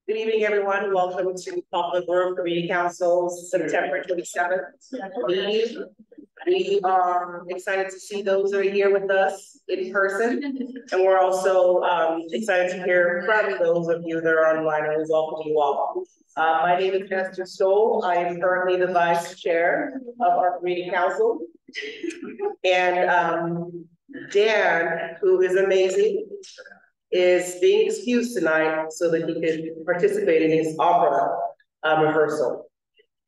Good evening, everyone. Welcome to Poplar Grove Community Council's September 27th meeting. We are excited to see those who are here with us in person, and we're also excited to hear from those of you that are online, and we welcome you all. My name is Esther Stoll. I am currently the vice chair of our community council, and Dan, who is amazing, is being excused tonight so that he could participate in his opera rehearsal.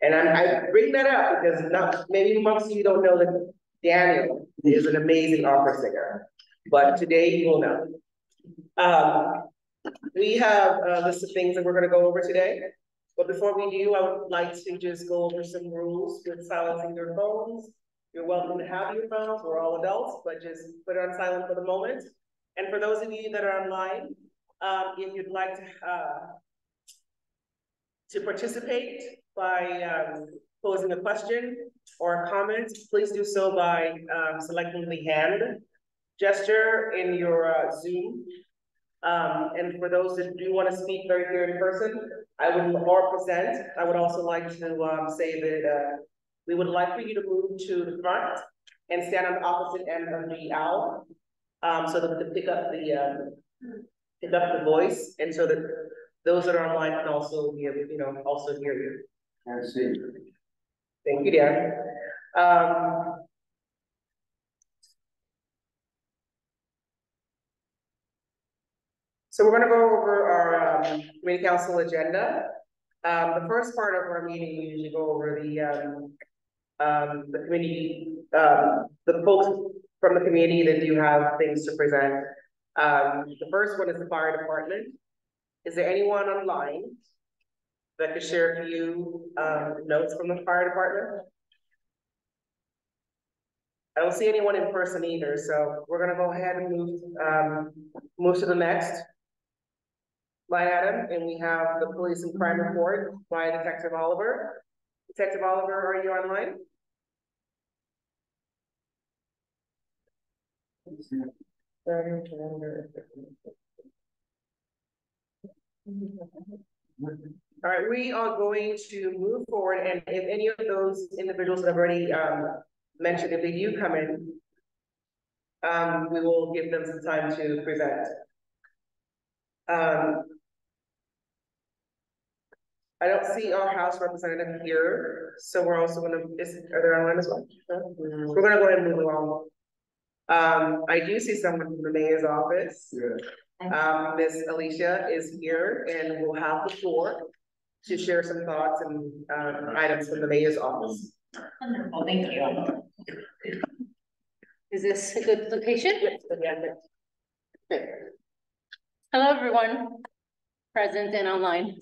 And I bring that up because maybe most of you don't know that Daniel is an amazing opera singer, but today you will know. We have a list of things that we're going to go over today. But before we do, I would like to just go over some rules with silencing your phones. You're welcome to have your phones. We're all adults, but just put it on silent for the moment. And for those of you that are online, if you'd like to participate by posing a question or a comment, please do so by selecting the hand gesture in your Zoom. And for those that do want to speak right here in person, I would also like to say that we would like for you to move to the front and stand on the opposite end of the aisle. So that we can pick up the voice, and so that those that are online can also hear you. I see. Thank you, Dan. So we're going to go over our community council agenda. The first part of our meeting, we usually go over the community, the folks from the community that do have things to present. The first one is the fire department. Is there anyone online that could share a few notes from the fire department? I don't see anyone in person either, so we're gonna go ahead and move to the next line item, and we have the police and crime report by Detective Oliver. Detective Oliver, are you online? All right, we are going to move forward, and if any of those individuals that I've already mentioned, if they do come in, we will give them some time to present. I don't see our House representative here, so we're also going to, are they online as well? We're going to go ahead and move along. I do see someone from the mayor's office. Yeah. Miss Alicia is here and will have the floor to share some thoughts and items from the mayor's office. Wonderful, thank you. Is this a good location? Yes. Great. Hello, everyone, present and online.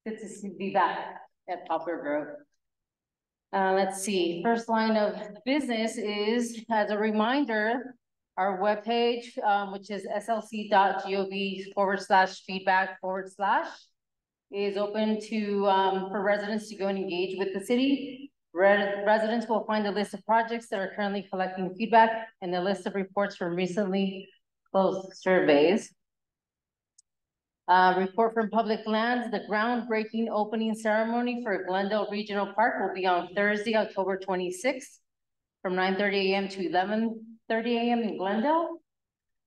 Good to be back at Poplar Grove. Let's see, first line of business is, as a reminder, our webpage, which is slc.gov/feedback/ is open to for residents to go and engage with the city. Residents will find a list of projects that are currently collecting feedback and a list of reports from recently closed surveys. Report from Public Lands, the groundbreaking opening ceremony for Glendale Regional Park will be on Thursday, October 26th from 9:30 a.m. to 11:30 a.m. in Glendale.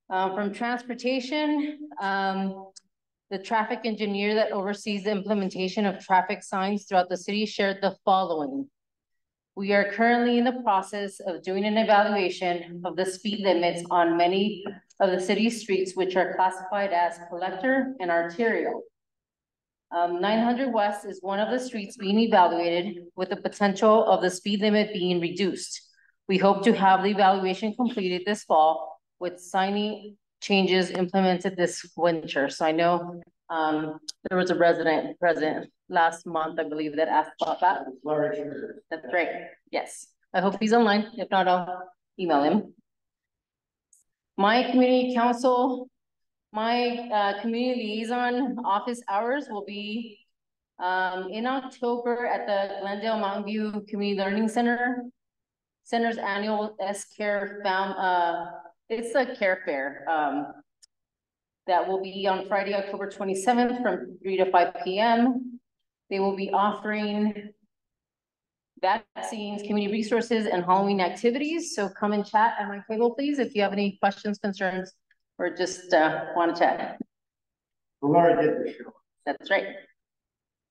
From Transportation, the traffic engineer that oversees the implementation of traffic signs throughout the city shared the following. We are currently in the process of doing an evaluation of the speed limits on many of the city's streets, which are classified as collector and arterial. 900 West is one of the streets being evaluated with the potential of the speed limit being reduced. We hope to have the evaluation completed this fall with signing changes implemented this winter. So I know there was a resident present last month, I believe, that asked about that. That's great. Yes. I hope he's online. If not, I'll email him. My community council, my community liaison office hours will be in October at the Glendale Mountain View Community Learning Center's annual S-Care it's a care fair. that will be on Friday, October 27th from 3 to 5 p.m. They will be offering vaccines, community resources, and Halloween activities. So come and chat at my table, please, if you have any questions, concerns, or just want to chat. Laura did the show. That's right.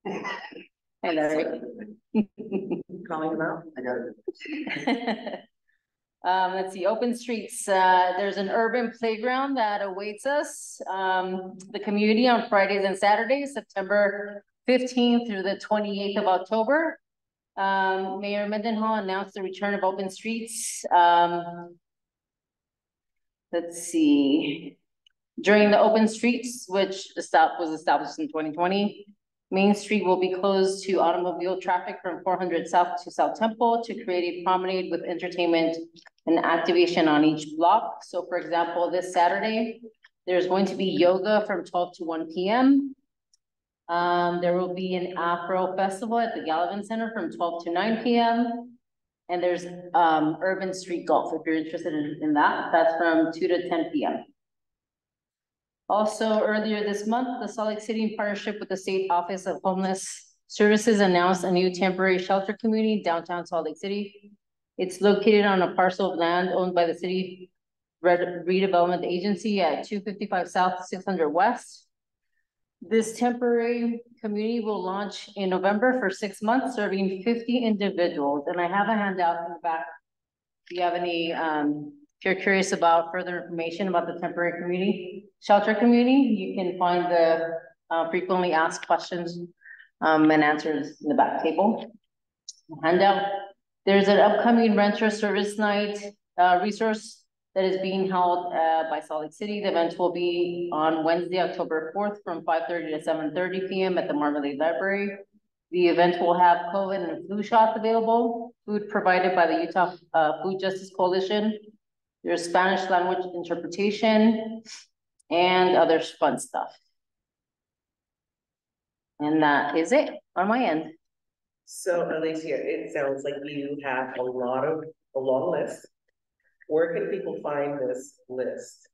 Hey, Larry. Calling him out. I got it. Let's see, open streets. There's an urban playground that awaits us. The community on Fridays and Saturdays, September 15th through the 28th of October. Mayor Mendenhall announced the return of open streets. Let's see. During the open streets, which was established in 2020, Main Street will be closed to automobile traffic from 400 South to South Temple to create a promenade with entertainment and activation on each block. So for example, this Saturday, there's going to be yoga from 12 to 1 p.m. There will be an Afro festival at the Gallivan Center from 12 to 9 p.m. And there's urban street golf, if you're interested in that. That's from 2 to 10 p.m. Also, earlier this month, the Salt Lake City, in partnership with the State Office of Homeless Services, announced a new temporary shelter community downtown Salt Lake City. It's located on a parcel of land owned by the City Redevelopment Agency at 255 South, 600 West. This temporary community will launch in November for 6 months, serving 50 individuals. And I have a handout in the back. If you have any, if you're curious about further information about the temporary community, shelter community, you can find the frequently asked questions and answers in the back table. Handout. There's an upcoming renter service night resource that is being held by Salt Lake City. The event will be on Wednesday, October 4th from 5:30 to 7:30 p.m. at the Marmalade Library. The event will have COVID and flu shots available, food provided by the Utah Food Justice Coalition. There's Spanish language interpretation and other fun stuff. And that is it on my end. So Alicia, it sounds like you have a long list. Where can people find this list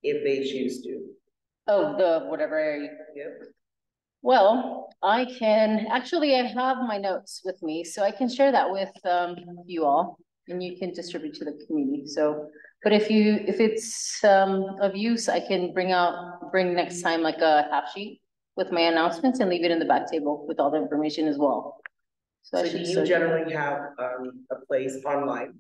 if they choose to? Oh, the whatever area. Yep. Well, I can, actually, I have my notes with me, so I can share that with you all, and you can distribute to the community. So, but if it's of use, I can bring next time like a half sheet with my announcements and leave it in the back table with all the information as well. So do you generally have a place online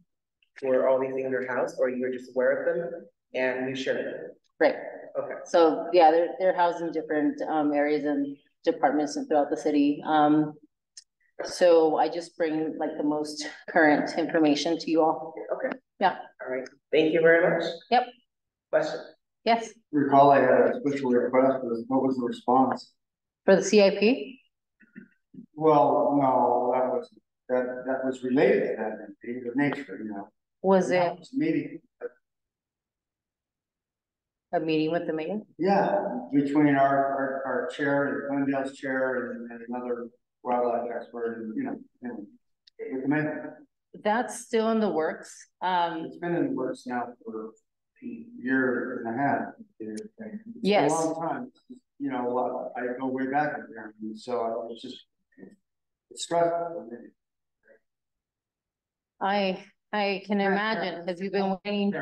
where all these things are housed, or you're just aware of them and you share them? Right. Okay. So yeah, they're housed in different areas and departments and throughout the city. So I just bring like the most current information to you all. Okay. Yeah. All right. Thank you very much. Yep. Question? Yes. Recall I had a special request. What was the response? For the CIP? Well, no, that was related to that meeting of nature, you know. Was it meeting? A meeting with the mayor? Yeah, between our chair and Glendale's chair and another wildlife expert, and you know, with the mayor. That's still in the works. It's been in the works now for a year and a half. It's yes. A long time. You know, I go way back there, so it's just it's stressful. I can imagine, because you've been waiting.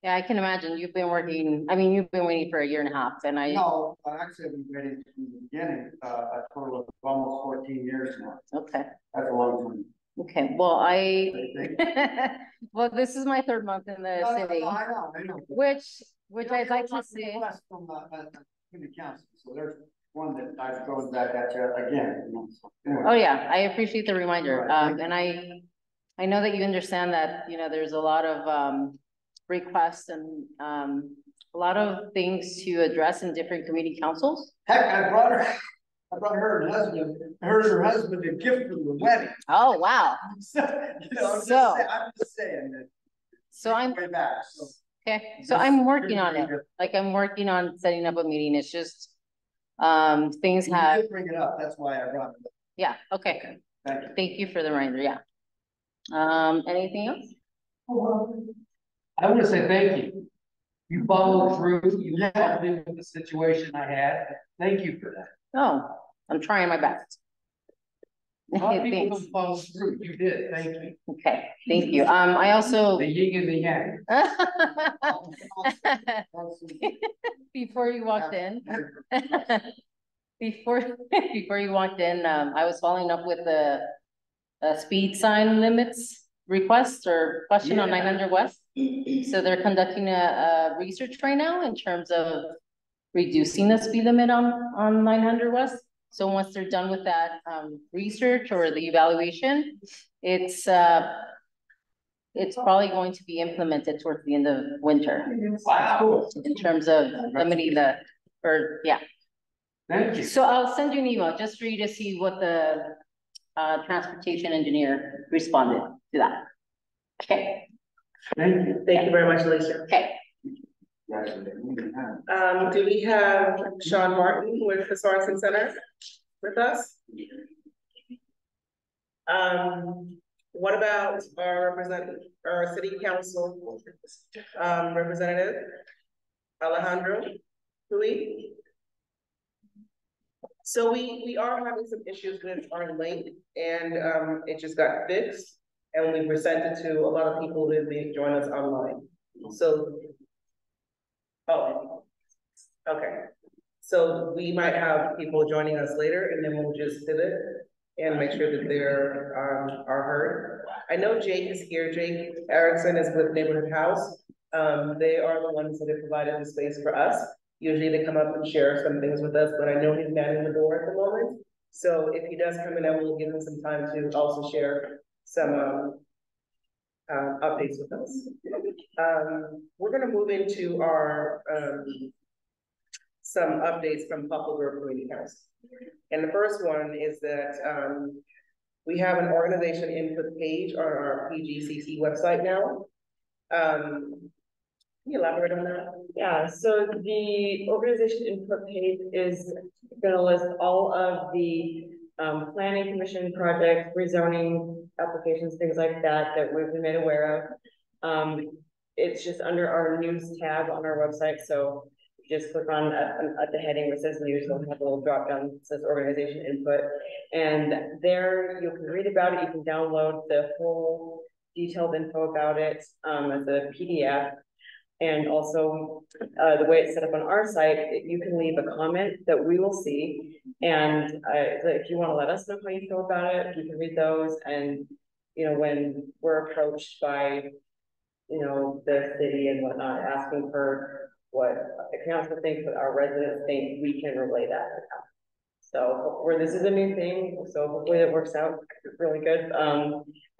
Yeah, I can imagine you've been working. I mean, you've been waiting for a year and a half, and No, actually, I've been waiting from the beginning. A total of almost 14 years now. Okay. That's a long time. Okay, well, well, this is my third month in the city. No, I know. Which I'd like to say. From the council, so there's one that I've going back at you again. Anyway. Oh yeah, I appreciate the reminder. Right. And I know that you understand that, you know, there's a lot of requests and a lot of things to address in different community councils. Heck, I brought her and her husband a gift for the wedding. Oh wow. So, you know, I'm just saying that. So I'm way back. So. Okay, so I'm working on it. Like I'm working on setting up a meeting. It's just things you have. Did bring it up. That's why I brought it up. Yeah. Okay. Thank you for the reminder. Yeah. Anything else? I want to say thank you. You followed through, you helped me with the situation I had. Thank you for that. Oh, I'm trying my best. A lot of people Thanks. don't follow through. You did. Thank you. Okay, thank you. I also. The yin and the yang. Before you walked in. Before you walked in, I was following up with the speed sign limits request or question on 900 West. So they're conducting a research right now in terms of reducing the speed limit on 900 West. So once they're done with that research or the evaluation, it's probably going to be implemented towards the end of winter. Wow. In terms of limiting yeah. Thank you. So I'll send you an email just for you to see what the transportation engineer responded to that. Okay. Thank you. Thank you very much, Alicia. Okay. Do we have Sean Martin with the Sorensen Center with us? What about our city council representative, Alejandro? So we are having some issues with our link, and it just got fixed, and we presented to a lot of people that may join us online. So, oh, okay. So we might have people joining us later, and then we'll just pivot and make sure that they're are heard. I know Jake is here. Jake Erickson is with Neighborhood House. They are the ones that have provided the space for us. Usually they come up and share some things with us, but I know he's manning the door at the moment. So if he does come in, I will give him some time to also share some updates with us. We're gonna move into our some updates from Poplar Community Council. And the first one is that we have an organization input page on our PGCC website now. Can you elaborate on that? Yeah, so the organization input page is gonna list all of the planning commission projects, rezoning applications, things like that, that we've been made aware of. It's just under our news tab on our website, so just click on at the heading where it says news, we'll have a little drop down that says organization input. And there you can read about it, you can download the whole detailed info about it as a PDF. And also the way it's set up on our site, you can leave a comment that we will see. And if you want to let us know how you feel about it, you can read those. And, you know, when we're approached by, you know, the city and whatnot, asking for what the council thinks, what our residents think, we can relay that to them. So this is a new thing, so hopefully it works out really good.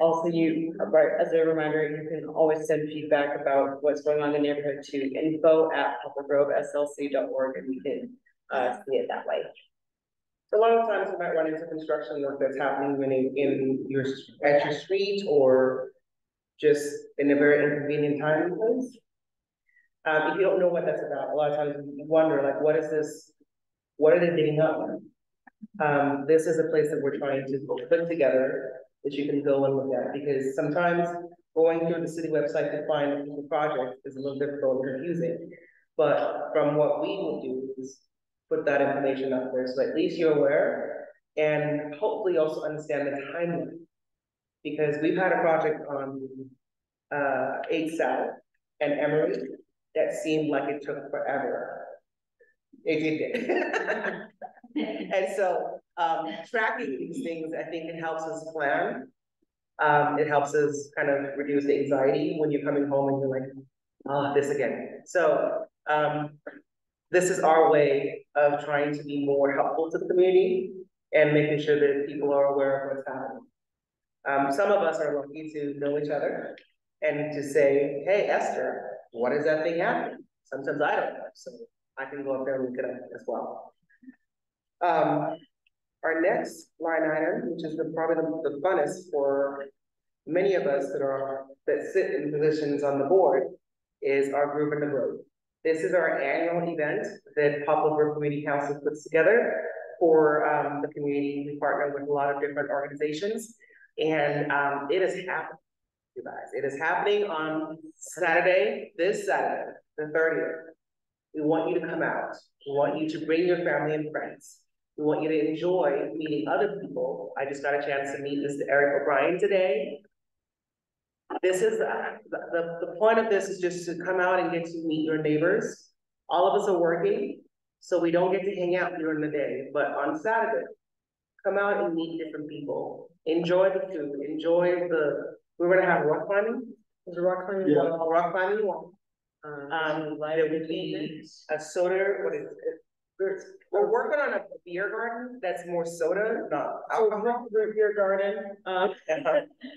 Also, as a reminder, you can always send feedback about what's going on in the neighborhood to info@poplargroveslc.org, and we can see it that way. A lot of times you might run into construction work that's happening at your street or just in a very inconvenient time and place. If you don't know what that's about, a lot of times you wonder, like, what is this? What are they digging up? This is a place that we're trying to put together that you can go and look at, because sometimes going through the city website to find the project is a little difficult and confusing. But from what we will do is put that information up there, so at least you're aware, and hopefully also understand the timeline. Because we've had a project on 8 South and Emery that seemed like it took forever. It did. And so tracking these things, I think it helps us plan. It helps us kind of reduce the anxiety when you're coming home and you're like, oh, this again. So this is our way of trying to be more helpful to the community and making sure that people are aware of what's happening. Some of us are lucky to know each other and to say, hey, Esther, what is that thing happening? Sometimes I don't know, so I can go up there and look it up as well. Our next line item, which is probably the funnest for many of us that sit in positions on the board, is our Group in the Road. This is our annual event that Poplar Community Council puts together for the community. We partner with a lot of different organizations, and it is happening, you guys. It is happening on Saturday, this Saturday, the 30th. We want you to come out. We want you to bring your family and friends. We want you to enjoy meeting other people. I just got a chance to meet Mr. Eric O'Brien today. This is, the point of this is just to come out and get to meet your neighbors. All of us are working, so we don't get to hang out during the day, but on Saturday, come out and meet different people. Enjoy the food, we're gonna have rock climbing. There's a rock climbing wall. Rock climbing wall. There will be a soda, what is it? We're working on a beer garden that's more soda, not alcohol. Root beer garden.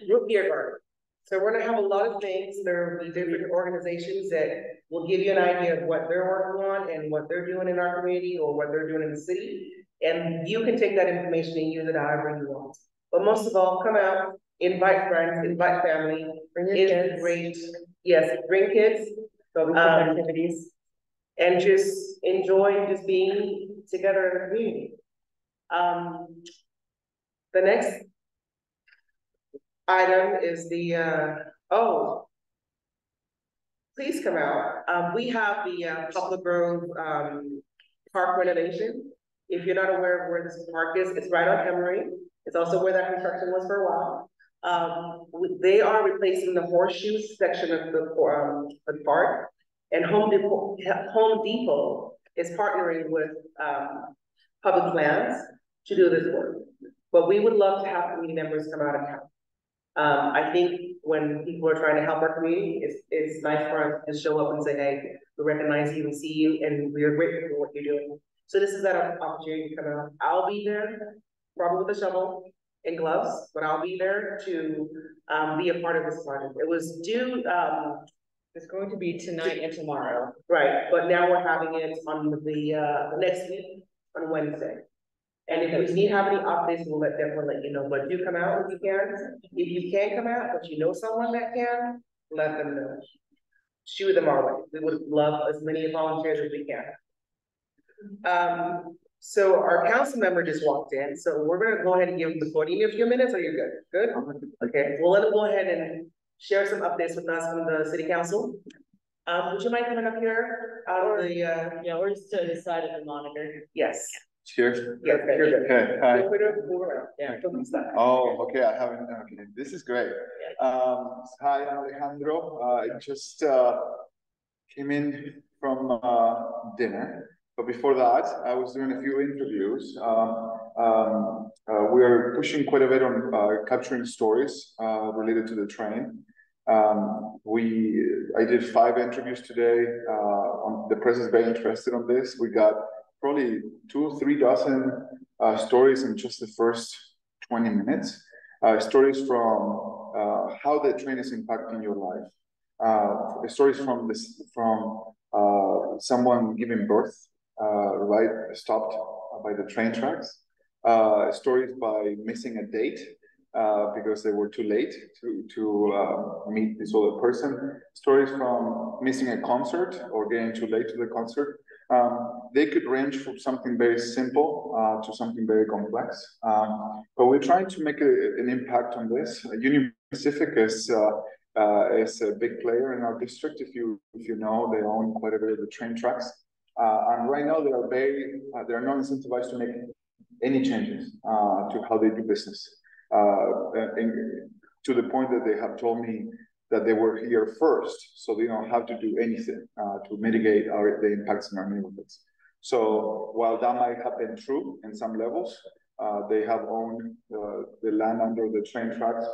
Root beer garden. So we're gonna have a lot of things. There will be different organizations that will give you an idea of what they're working on and what they're doing in our community or what they're doing in the city. And you can take that information and use it however you want. But most of all, come out, invite friends, invite family. Bring your kids. Great. Yes, bring kids. Activities. And just enjoy just being together in the community. The next item is the, please come out. We have the Poplar Grove Park renovation. If you're not aware of where this park is, it's right on Emery. It's also where that construction was for a while. They are replacing the horseshoe section of the park, and Home Depot is partnering with public lands to do this work. But we would love to have community members come out and help. I think when people are trying to help our community, it's nice for us to show up and say, hey, we recognize you, we see you, and we are grateful for what you're doing. So this is that opportunity to come out. I'll be there, probably with a shovel and gloves, but I'll be there to be a part of this project. It was due, It's going to be tonight and tomorrow. right, but now we're having it on the next week, on Wednesday. And if we have any updates, we'll definitely let you know, but do come out if you can. If you can't come out, but you know someone that can, let them know. Shoo them our way. We would love as many volunteers as we can. So our council member just walked in, so we're gonna go ahead and give him the floor. Do you need a few minutes or you're good? Good? Okay, we'll let him go ahead and share some updates with us from the city council. Would you mind coming up here out of the Yeah, we're just to the side of the monitor. yes. Cheers. Yes, you're good. Okay, hi. Feel free to move around. Yeah. Oh, okay, I haven't, okay, this is great. Hi, I'm Alejandro. I just came in from dinner, but before that, I was doing a few interviews. We're pushing quite a bit on capturing stories related to the train. I did 5 interviews today. The press is very interested on this. We got probably 2 or 3 dozen stories in just the first 20 minutes. Stories from how the train is impacting your life. Stories from someone giving birth, right, stopped by the train tracks. Stories by missing a date because they were too late to meet this other person. Stories from missing a concert or getting too late to the concert. They could range from something very simple to something very complex. But we're trying to make an impact on this. Union Pacific is a big player in our district. If you know, they own quite a bit of the train tracks. And right now they are not incentivized to make any changes to how they do business. To the point that they have told me that they were here first, so they don't have to do anything to mitigate the impacts in our neighborhoods. So while that might have been true in some levels, they have owned the land under the train tracks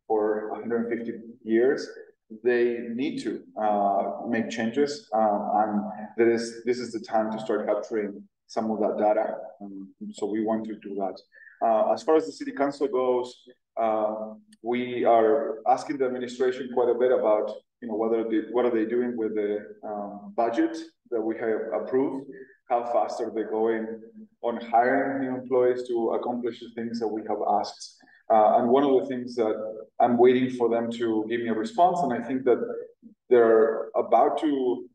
for 150 years. They need to make changes, and this is the time to start capturing some of that data. So we want to do that. As far as the city council goes, we are asking the administration quite a bit about, what are they doing with the budget that we have approved? How fast are they going on hiring new employees to accomplish the things that we have asked? And one of the things that I'm waiting for them to give me a response, and I think that they're about to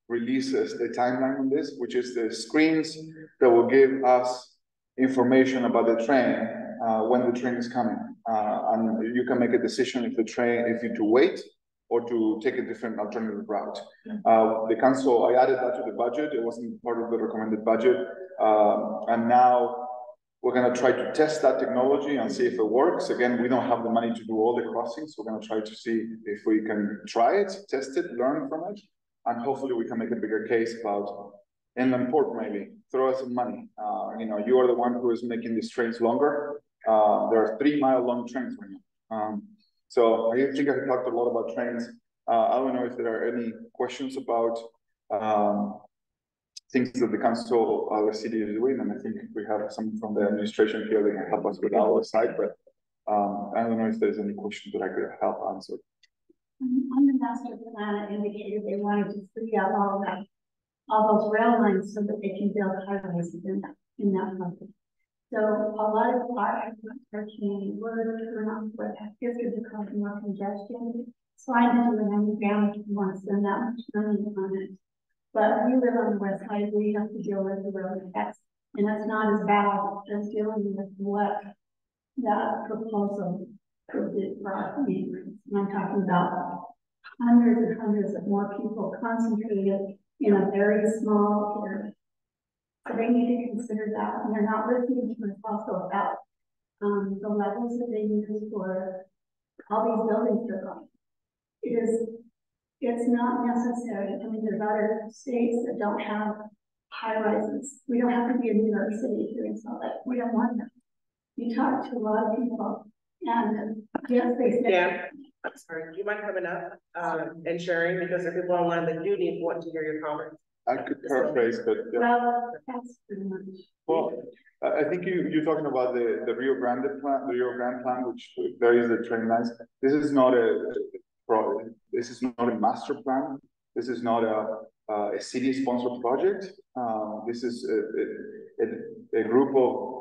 release a timeline on this, which is the screens that will give us information about the train when the train is coming, and you can make a decision if you to wait or to take a different alternative route. The council, I added that to the budget. It wasn't part of the recommended budget. And now we're gonna try to test that technology and see if it works. Again, we don't have the money to do all the crossings. We're gonna try to see if we can try it, test it, learn from it, and hopefully we can make a bigger case about inland port maybe. Throw us some money. You know, you are the one who is making these trains longer. There are 3-mile long trains right now. So I think I talked a lot about trains. I don't know if there are any questions about things that the council, the city is doing, and I think we have some from the administration here that can help us with our side, but I don't know if there's any questions that I could help answer. On the master plan, it indicated they wanted to free up all those rail lines so that they can build highways in that market. So a lot of projects are changing, where turn off, what is going to cause more congestion. So I didn't do an underground if you want to spend that much money on it. But we live on the west side, we have to deal with the road effects, and that's not as bad as dealing with what that proposal could do for our neighbors. And I'm talking about hundreds and hundreds of more people concentrated in a very small area. So they need to consider that, and they're not listening to us also about the levels that they use for all these buildings they're going. It's not necessary. I mean, there's other states that don't have high rises. We don't have to be in New York City to install that. We don't want them. You talk to a lot of people, and yes, they say. Dan, I'm sorry, do you mind coming up and sharing, because there are people online that do want to hear your comments. I could paraphrase, but Well, that's pretty much. well, I think you're talking about the Rio Grande plan, the Rio Grande plan, which there is the train lines. This is not a master plan. This is not a city-sponsored project. This is a group of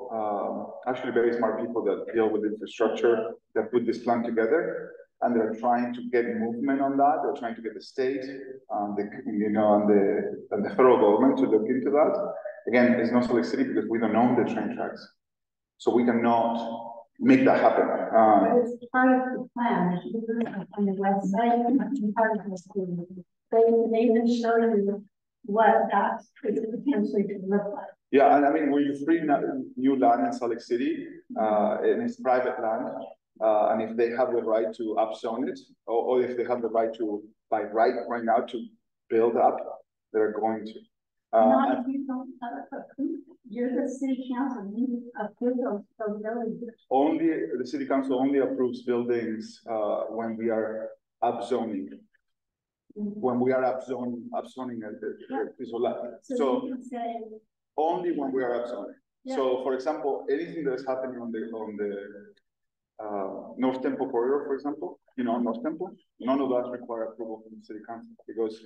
actually very smart people that deal with infrastructure that put this plan together, and they're trying to get movement on that. They're trying to get the state, and the federal government to look into that. Again, it's not Salt Lake City because we don't own the train tracks, so we cannot make that happen. But it's part of the plan. If you look on the website, it's part of the school. They even show you what that could potentially look like. Yeah, and I mean, when you free new land in Salt Lake City, and it's private land, and if they have the right to upzone it, or if they have the right to, by right now, to build up, they're going to. Not if you don't approve. You're the city council, you approve those buildings. Only the city council only approves buildings when we are upzoning. When we are upzoning a piece of land. So you can say, only when we are upzoning. Yeah. So, for example, anything that is happening on the North Temple corridor, for example, North Temple, none of that require approval from the city council, because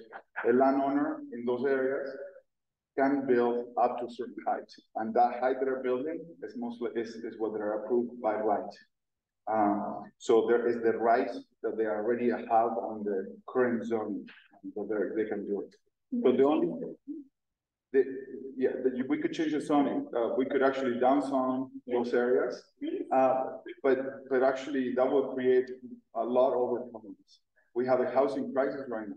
a landowner in those areas can build up to a certain height, and that height that they're building is is what they're approved by right. So there is the right that they already have on the current zone that they can do it. So we could change the zoning. We could actually downzone those areas, but actually that will create a lot of problems. We have a housing crisis right now.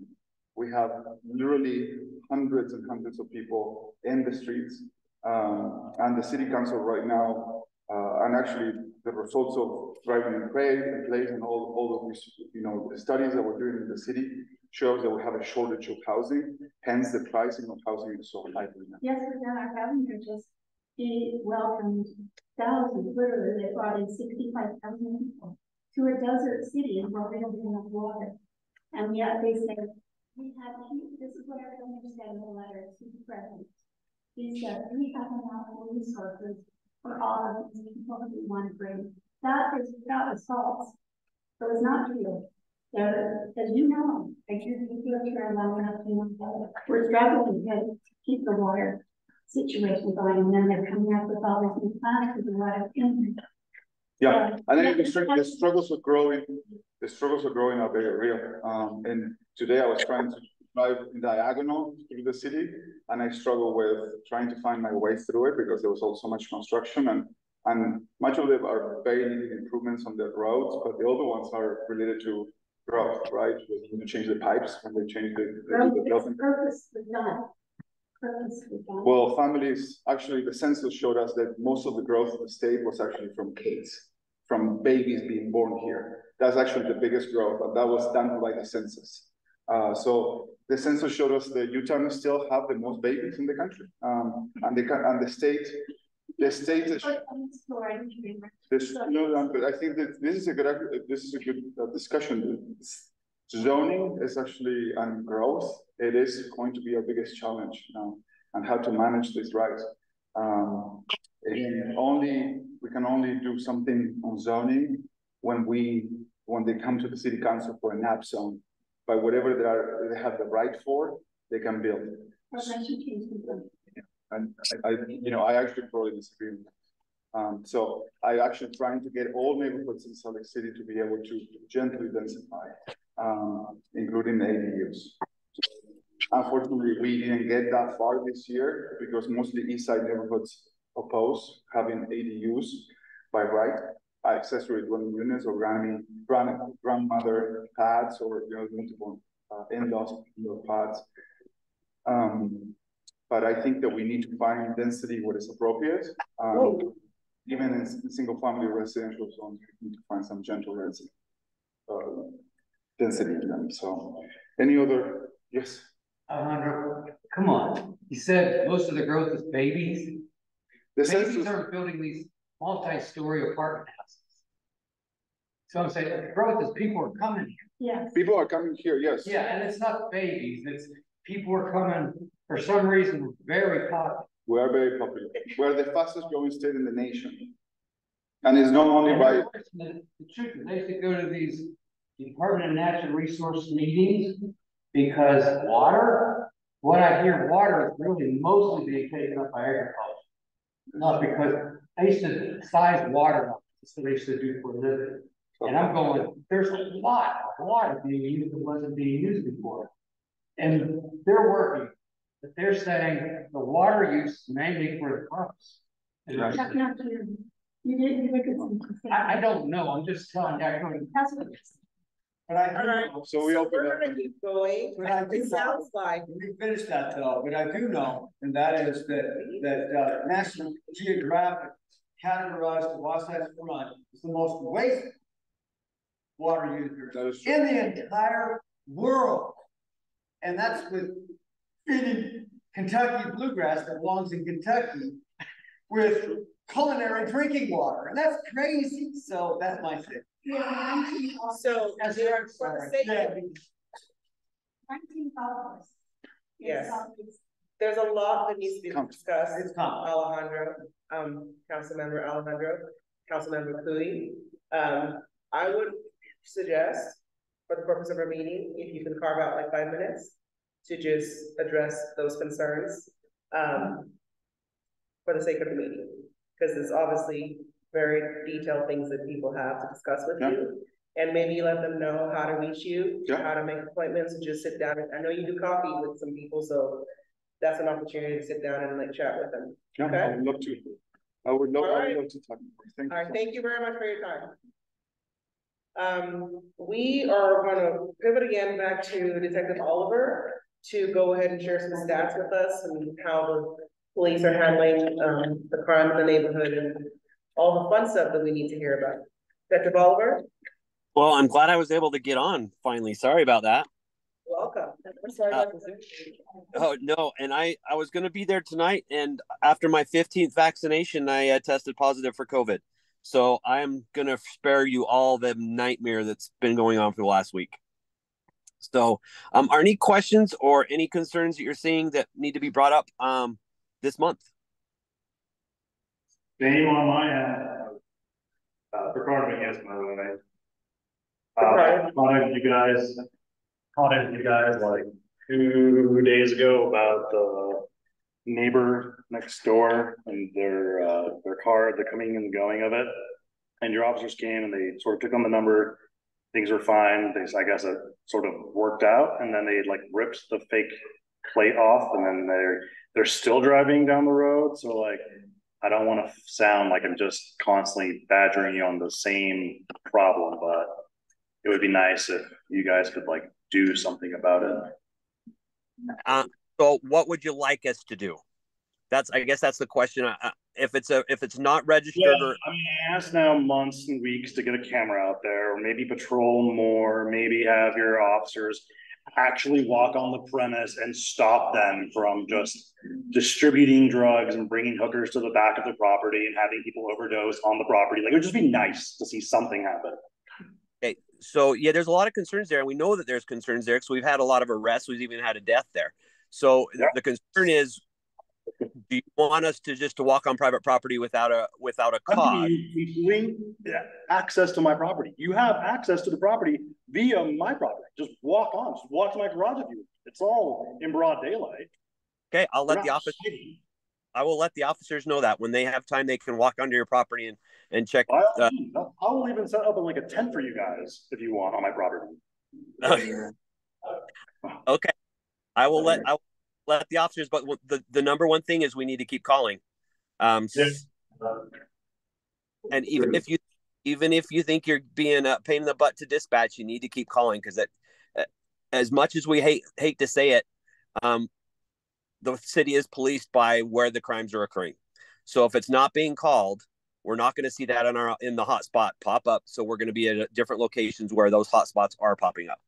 We have literally hundreds and hundreds of people in the streets, and the city council right now, and actually the results of driving in place and all of these, studies that we're doing in the city shows that we have a shortage of housing. Hence, the pricing of housing is so high right now. yes, but then our governor just welcomed thousands. Literally, they brought in 65,000 people to a desert city where they don't even have water, and yet they said. This is what I don't understand in the letter to the president. He said, we have enough resources for all of these people that we want to bring. That was false. It was not true. There, as you know, we're struggling to keep the water situation going, and then they're coming up with all these new plans for the water. Yeah, and then the struggles are growing. The struggles are growing are very real. And today I was trying to drive in diagonal through the city, and I struggle with trying to find my way through it because there was also so much construction, and much of them are very needed improvements on the roads, but the other ones are related to growth, right? When you change the pipes, when they change the building. Purposely done. Purposely done. Well, families, actually, the census showed us that most of the growth in the state was actually from kids, from babies being born here. That's actually the biggest growth, and that was done by the census. So the census showed us that Utah still have the most babies in the country, and the state is. But I think that this is a good discussion. Zoning is actually and growth. It is going to be our biggest challenge now, and how to manage this right. We can only do something on zoning when they come to the city council for a NAP zone. By whatever they have the right for, they can build. And I actually probably disagree with that. So I actually trying to get all neighborhoods in Salt Lake City to be able to gently densify, including the ADUs. Unfortunately, we didn't get that far this year because mostly East Side neighborhoods oppose having ADUs by right, accessory dwelling units or grandmother pads or multiple in-laws pads. But I think that we need to find density what is appropriate. Even in single-family residential zones, we need to find some gentle density in them. So, any other? Yes. Alejandro, come on. You said most of the growth is babies. Babies aren't building these multi-story apartment houses. So I'm saying the growth is people are coming here. Yes. People are coming here, yes. Yeah, and it's not babies. It's people are coming for some reason. We're very popular. We are very popular. We're the fastest growing state in the nation. And it's not only by the truth is, I used to go to these Department of Natural Resource meetings because what I hear water is really mostly being taken up by agriculture. Not because I used to size water up. That's what I used to do for a living. And I'm going, there's a lot of water being used that wasn't being used before. And they're working, but they're saying the water use is mainly for the crops. That's not true. You didn't look at some. I don't know. I'm just telling you. That's what you're saying. But I do know. so we open We're up. gonna keep going. But I do It sounds like. We finished that though, but I do know, and that is that National Geographic categorized the Wasatch Front as the most wasteful water users in the entire world. And that's with feeding Kentucky bluegrass that belongs in Kentucky with culinary drinking water. And that's crazy. So that's my thing. Yeah, So, That's for right, the sorry. sake Yeah. of 19 followers. Yes. There's a lot that needs to be discussed. It's common. Alejandro, Councilmember Alejandro, Councilmember Cooey. I would suggest, for the purpose of our meeting, if you can carve out like 5 minutes to just address those concerns, for the sake of the meeting, because it's obviously very detailed things that people have to discuss with you. And maybe let them know how to reach you, how to make appointments, and just sit down. I know you do coffee with some people, so that's an opportunity to sit down and like chat with them. Yeah, Okay? I would love to. I would love to talk. Thank you. All right, thank you very much for your time. We are gonna pivot again back to Detective Oliver to go ahead and share some stats with us and how the police are handling the crime in the neighborhood and all the fun stuff that we need to hear about. Detective Oliver? Well, I'm glad I was able to get on finally. Sorry about that. Welcome. I'm sorry about this. Oh, no. And I was going to be there tonight. And after my 15th vaccination, I tested positive for COVID. So I'm going to spare you all the nightmare that's been going on for the last week. So are any questions or any concerns that you're seeing that need to be brought up this month? Name on my end. Recording against my way. Contacted you guys like 2 days ago about the neighbor next door and their car, the coming and going of it. And your officers came and they sort of took on the number. Things were fine. I guess it sort of worked out, and then they like ripped the fake plate off, and then they're still driving down the road. So like, I don't want to sound like I'm just constantly badgering you on the same problem, but it would be nice if you guys could like do something about it. So what would you like us to do? I guess that's the question. If it's not registered, or I mean, I asked now months and weeks to get a camera out there, or maybe patrol more, maybe have your officers actually walk on the premise and stop them from just distributing drugs and bringing hookers to the back of the property and having people overdose on the property. Like, it would just be nice to see something happen. okay, so yeah, there's a lot of concerns there, and we know that there's concerns there because we've had a lot of arrests. We've even had a death there. So Yeah. the concern is, do you want us to walk on private property without a cause? Access to my property. You have access to the property via my property. Just walk on. Just walk to my garage if you. It's all in broad daylight. Okay, I will let the officers know that when they have time, they can walk onto your property and check. I will even set up like a tent for you guys if you want on my property. Okay, I will let the officers. But the number one thing is we need to keep calling. And even if you think you're being a pain in the butt to dispatch, you need to keep calling, because as much as we hate to say it, the city is policed by where the crimes are occurring. So if it's not being called, we're not going to see that in the hotspot pop up. So we're going to be at different locations where those hotspots are popping up.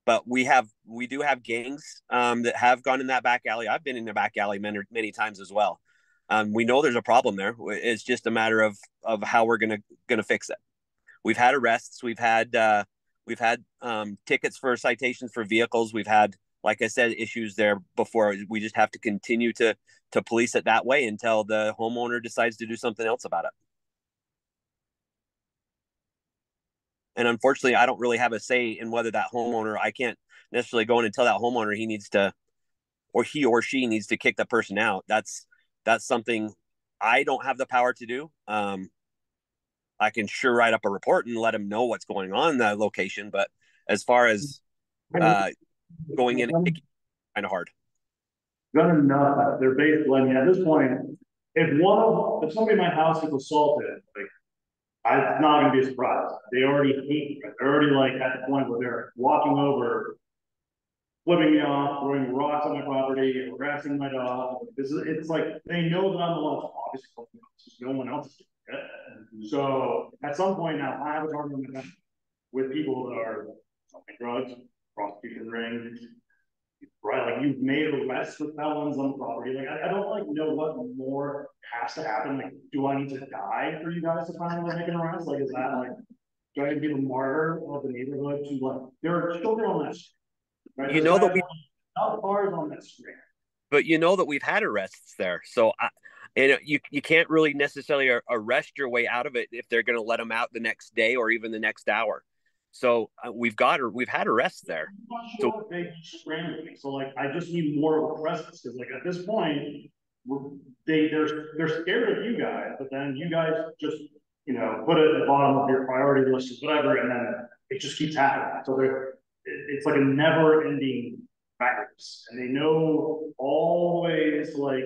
But we do have gangs that have gone in that back alley. I've been in the back alley many times as well. We know there's a problem there. It's just a matter of how we're gonna fix it. We've had arrests. We've had tickets for citations for vehicles. We've had, like I said, issues there before. We just have to continue to police it that way until the homeowner decides to do something else about it. And unfortunately, I don't really have a say in whether that homeowner, I can't necessarily go in and tell that homeowner he or she needs to kick that person out. That's something I don't have the power to do. I can sure write up a report and let them know what's going on in that location. But as far as going in, it's kind of hard. Good enough. They're basically, I mean, at this point, if somebody in my house gets assaulted, like, I'm not going to be surprised. They already hate me. They're already like at the point where they're walking over, flipping me off, throwing rocks on my property, harassing my dog. It's like they know that I'm the one that's obviously no one else is doing it. So at some point now, I have a target with people that are selling drugs, prostitution rings, right? Like, you've made arrests with felons on the property. Like, I don't like know what more has to happen. Like, do I need to die for you guys to finally make an arrest? Like, is that like, do I need to be the martyr of the neighborhood to like, there are children on that street, right? You know that we not bars on that street. But you know that we've had arrests there. So you can't really necessarily arrest your way out of it if they're going to let them out the next day or even the next hour. So we've had arrests there. So so like, I just need more arrests, because like at this point, they're scared of you guys, but then you guys just put it at the bottom of your priority list or whatever, and then it just keeps happening. So it's like a never-ending practice, and they know all the ways to like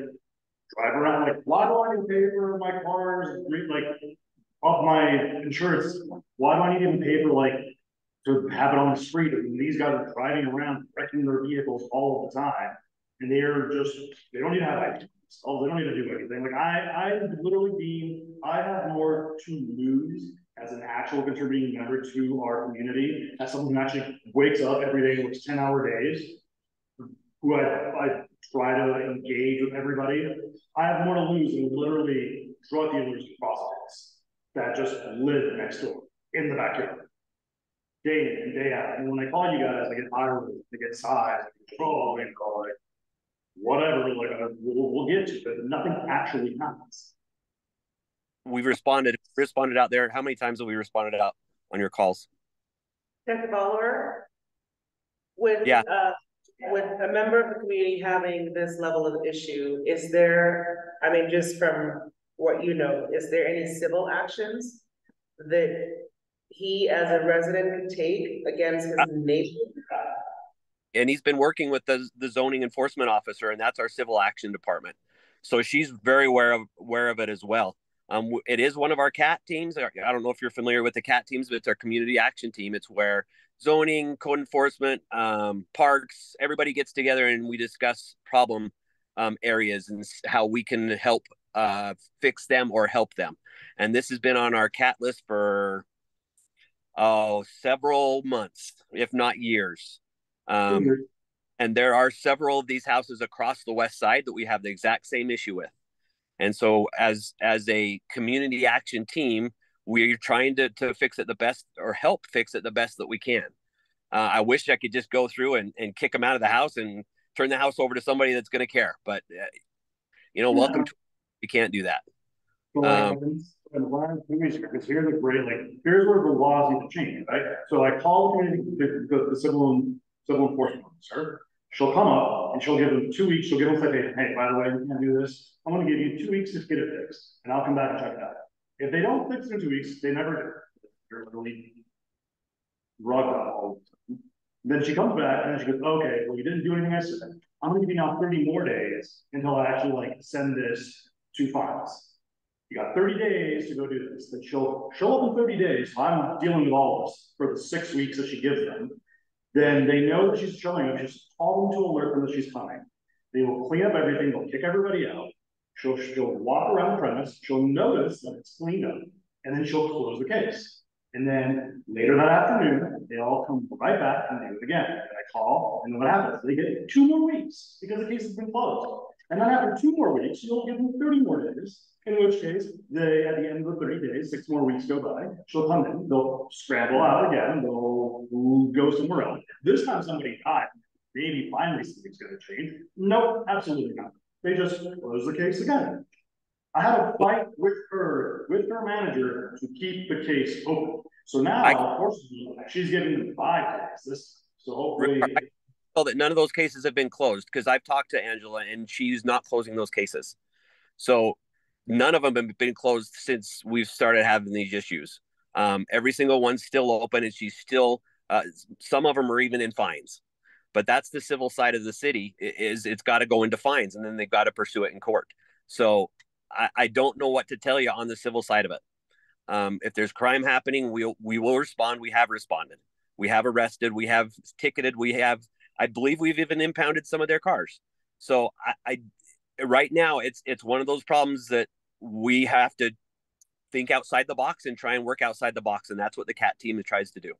drive around. Like, why do I need to pay for my cars? Like, off my insurance, why do I need to even pay for like to have it on the street? I mean, these guys are driving around, wrecking their vehicles all of the time, and they don't even have ID. Oh, they don't need to do anything. Like, I have more to lose as an actual contributing member to our community, as someone who actually wakes up every day and works 10-hour days, who I try to engage with everybody. I have more to lose than literally drug dealers and prostitutes that just live next door in the backyard, day in and day out. And when I call you guys, I get irate, I get sighs, control, and call it whatever. Like, we'll get to it, but nothing actually happens. We've responded out there. How many times have we responded out on your calls? Follower, with a member of the community having this level of issue, is there, I mean, just from what you know, is there any civil actions that he as a resident could take against his neighbor? And he's been working with the zoning enforcement officer, and that's our civil action department. So she's very aware of it as well. It is one of our CAT teams. I don't know if you're familiar with the CAT teams, but it's our community action team. It's where zoning, code enforcement, parks, everybody gets together and we discuss problem areas and how we can help fix them or help them. And this has been on our CAT list for several months, if not years. And there are several of these houses across the west side that we have the exact same issue with. And so as a community action team, we're trying to fix it the best or help fix it the best that we can. I wish I could just go through and kick them out of the house and turn the house over to somebody that's going to care. But, welcome to, you can't do that. Because here's the great, here's where the laws need to change, right? So I call the civil enforcement officer. She'll come up and she'll give them 2 weeks. She'll give them citation. Hey, by the way, we can't do this. I'm going to give you 2 weeks to get it fixed, and I'll come back and check it out. If they don't fix it in 2 weeks, they never do. They're literally rugged out all the time. Then she comes back and then she goes, okay, well, you didn't do anything I said. I'm going to give you now 30 more days until I actually send this to files. You got 30 days to go do this. Then she'll show up in 30 days. So I'm dealing with all of this for the 6 weeks that she gives them. Then they know that she's showing up. She's called them to alert them that she's coming. They will clean up everything. They'll kick everybody out. She'll walk around the premise. She'll notice that it's cleaned up, and then she'll close the case. And then later that afternoon, they all come right back and do it again. And I call, and then what happens? They get 2 more weeks because the case has been closed. And then after 2 more weeks, you'll give them 30 more days. In which case, at the end of the 30 days, 6 more weeks go by, she'll come in, they'll scramble out again, they'll go somewhere else. This time somebody died, maybe finally something's going to change. Nope, absolutely not. They just close the case again. I had a fight with her manager to keep the case open. So now, of course, she's giving them 5 days. So hopefully... that none of those cases have been closed because I've talked to Angela and she's not closing those cases. So none of them have been closed since we've started having these issues. Every single one's still open and she's still, some of them are even in fines. But that's the civil side of the city it's got to go into fines and then they've got to pursue it in court. So I don't know what to tell you on the civil side of it. If there's crime happening, we will respond. We have responded. We have arrested. We have ticketed. I believe we've even impounded some of their cars. So right now it's one of those problems that we have to think outside the box and try and work outside the box. And that's what the CAT team tries to do.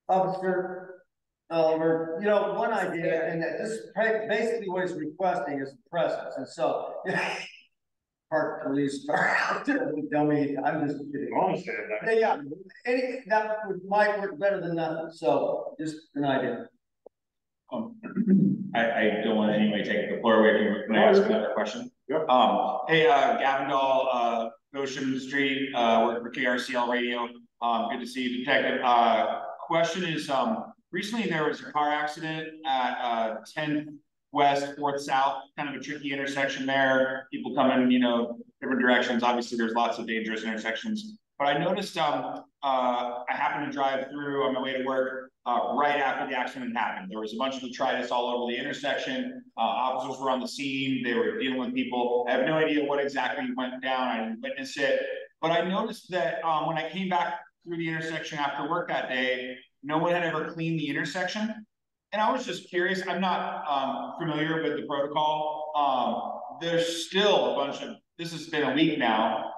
Officer Oliver, one idea, and this basically what he's requesting is presence. And so, park police are out there with dummy. I'm just kidding. Honestly, yeah, that might work better than nothing. So, just an idea. I don't want to anyway take the floor away from you. Can I ask another question? Yep. Hey, Gavin Dahl, Goshen Street, work for KRCL Radio. Good to see you, Detective. Question is, recently there was a car accident at 10th West, 4th South, kind of a tricky intersection there. People coming, different directions. Obviously, there's lots of dangerous intersections. But I noticed I happened to drive through on my way to work right after the accident happened. There was a bunch of detritus all over the intersection. Officers were on the scene. They were dealing with people. I have no idea what exactly went down. I didn't witness it. But I noticed that when I came back through the intersection after work that day, no one had ever cleaned the intersection. And I was just curious. I'm not familiar with the protocol. There's still a bunch of, this has been a week now.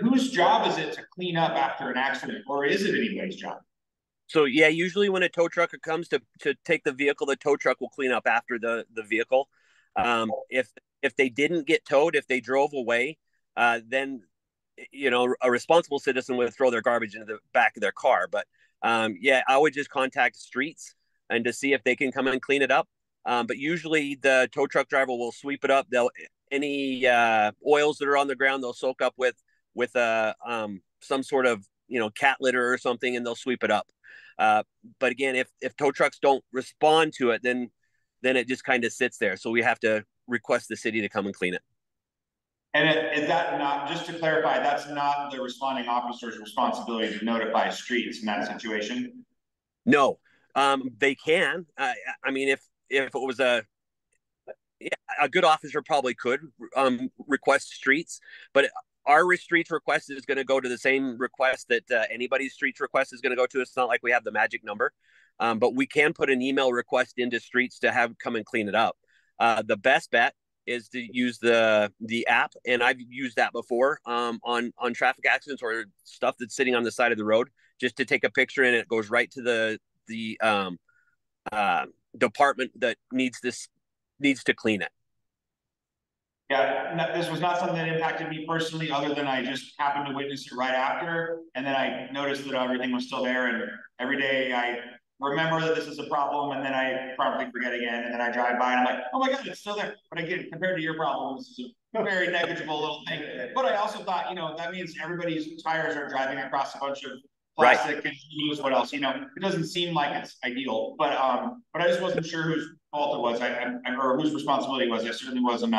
Whose job is it to clean up after an accident, or is it anybody's job? So yeah, usually when a tow truck comes to take the vehicle, the tow truck will clean up after the vehicle. If they didn't get towed, if they drove away, then a responsible citizen would throw their garbage into the back of their car. But yeah, I would just contact streets and to see if they can come and clean it up. But usually the tow truck driver will sweep it up. Any oils that are on the ground, they'll soak up with some sort of cat litter or something, and they'll sweep it up. But again, if tow trucks don't respond to it, then it just kind of sits there. So we have to request the city to come and clean it. And is that not, just to clarify, that's not the responding officer's responsibility to notify streets in that situation? No, they can. I mean, if it was a good officer probably could request streets, but our streets request is going to go to the same request that anybody's streets request is going to go to. It's not like we have the magic number, but we can put an email request into streets to have come and clean it up. The best bet is to use the app, and I've used that before on traffic accidents or stuff that's sitting on the side of the road, just to take a picture, and it goes right to the department that needs to clean it. Yeah, this was not something that impacted me personally, other than I just happened to witness it right after, and then I noticed that everything was still there, and every day I remember that this is a problem, and then I promptly forget again, and then I drive by and I'm like, oh my God, it's still there. But again, compared to your problem, this is a very negligible little thing. But I also thought, that means everybody's tires are driving across a bunch of plastic, right, and who knows what else. It doesn't seem like it's ideal, but I just wasn't sure whose fault it was, or whose responsibility it was. I certainly wasn't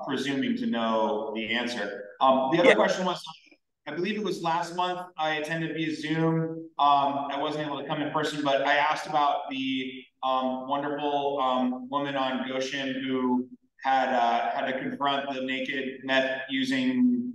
presuming to know the answer. The other question was, I believe it was last month, I attended via Zoom. I wasn't able to come in person, but I asked about the wonderful woman on Goshen who had to confront the naked meth using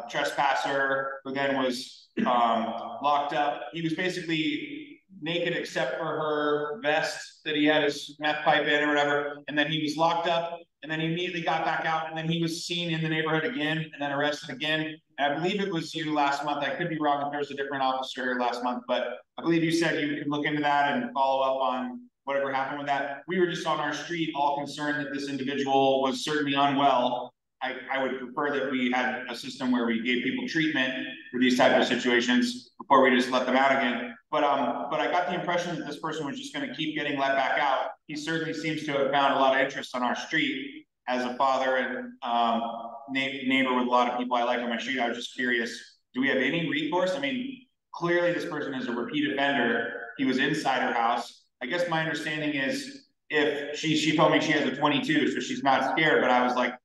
trespasser, who then was locked up. He was basically naked except for her vest that he had his meth pipe in or whatever, and then he was locked up, and then he immediately got back out, and then he was seen in the neighborhood again, and then arrested again. And I believe it was you last month. I could be wrong if there was a different officer here last month, but I believe you said you could look into that and follow up on whatever happened with that. We were just on our street all concerned that this individual was certainly unwell. I would prefer that we had a system where we gave people treatment for these type of situations before we just let them out again. But I got the impression that this person was just going to keep getting let back out. He certainly seems to have found a lot of interest on our street as a father and neighbor with a lot of people I like on my street. I was just curious, do we have any recourse? I mean, clearly this person is a repeat offender. He was inside her house. I guess my understanding is, if she told me she has a 22, so she's not scared, but I was like,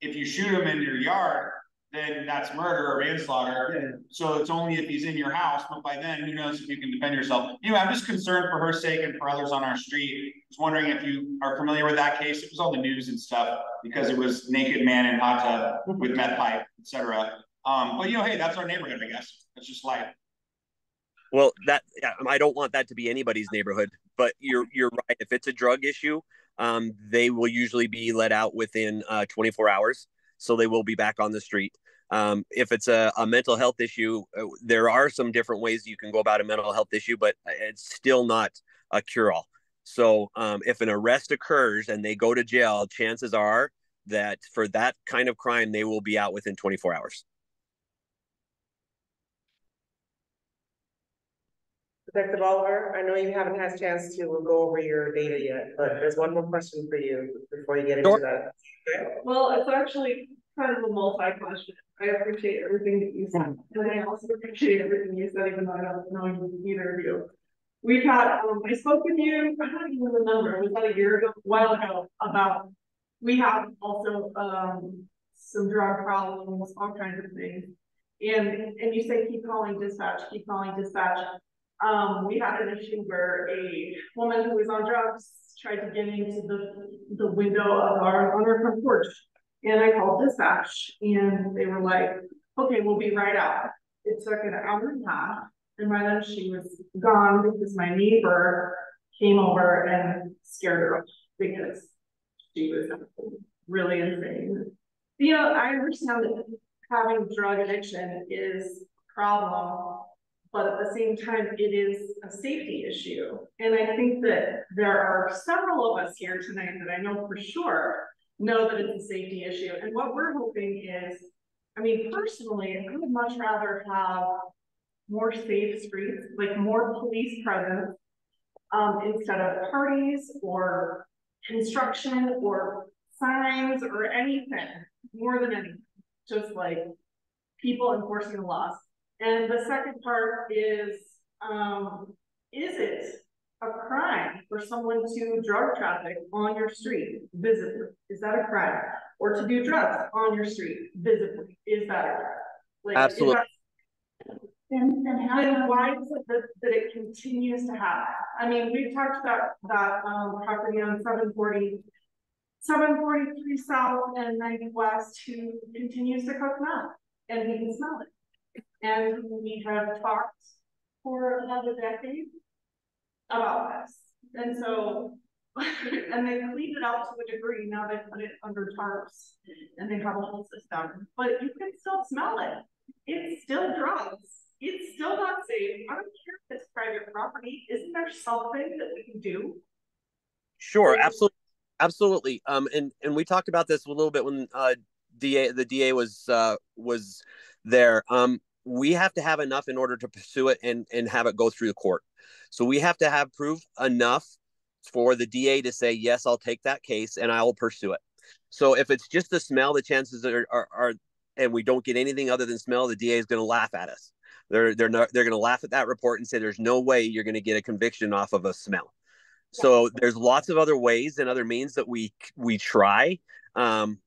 if you shoot him in your yard, then that's murder or manslaughter. Yeah. So it's only if he's in your house, but by then, who knows if you can defend yourself. Anyway, I'm just concerned for her sake and for others on our street. I was wondering if you are familiar with that case. It was on the news and stuff because it was naked man in hot tub with meth pipe, etc. But hey, that's our neighborhood, I guess. That's just life. Well, I don't want that to be anybody's neighborhood, but you're right. If it's a drug issue, they will usually be let out within 24 hours. So they will be back on the street. If it's a mental health issue, there are some different ways you can go about a mental health issue, but it's still not a cure-all. So if an arrest occurs and they go to jail, chances are that for that kind of crime, they will be out within 24 hours. Detective Oliver, I know you haven't had a chance to go over your data yet, but there's one more question for you before you get into that. Okay. Well, it's actually kind of a multi-question. I appreciate everything that you said, and I also appreciate everything you said, even though I don't know either of you. We've had, I spoke with you, I don't even remember, it was about a year ago, a while ago, about, we have also some drug problems, all kinds of things. And you say, keep calling dispatch, keep calling dispatch. We had an issue where a woman who was on drugs tried to get into the window of on our front porch. And I called dispatch and they were like, okay, we'll be right out. It took an hour and a half. And by then she was gone because my neighbor came over and scared her off because she was really insane. I understand that having drug addiction is a problem, but at the same time, it is a safety issue. And I think that there are several of us here tonight that I know for sure know that it's a safety issue. And what we're hoping is, I mean, personally, I would much rather have more safe streets, like more police presence, instead of parties or construction or signs or anything, more than anything, just like people enforcing the laws. And the second part is it a crime for someone to drug traffic on your street visibly? Is that a crime? Or to do drugs on your street visibly? Is that a crime? Like, absolutely. And why is it that it continues to happen? I mean, we've talked about that property on 740 743 South and 90 West who continues to cook meth, and we can smell it. And we have talked for another decade about this. And so, and they cleaned it out to a degree. Now they put it under tarps and they have a whole system, but you can still smell it. It's still drugs. It's still not safe. I don't care if it's private property. Isn't there something that we can do? Sure, absolutely. Absolutely. And we talked about this a little bit when the DA was there. We have to have enough in order to pursue it and have it go through the court. So we have to have proof enough for the DA to say, yes, I'll take that case and I will pursue it. So if it's just the smell, the chances are and we don't get anything other than smell, the DA is going to laugh at us. They're going to laugh at that report and say, there's no way you're going to get a conviction off of a smell. So there's lots of other ways and other means that we try. One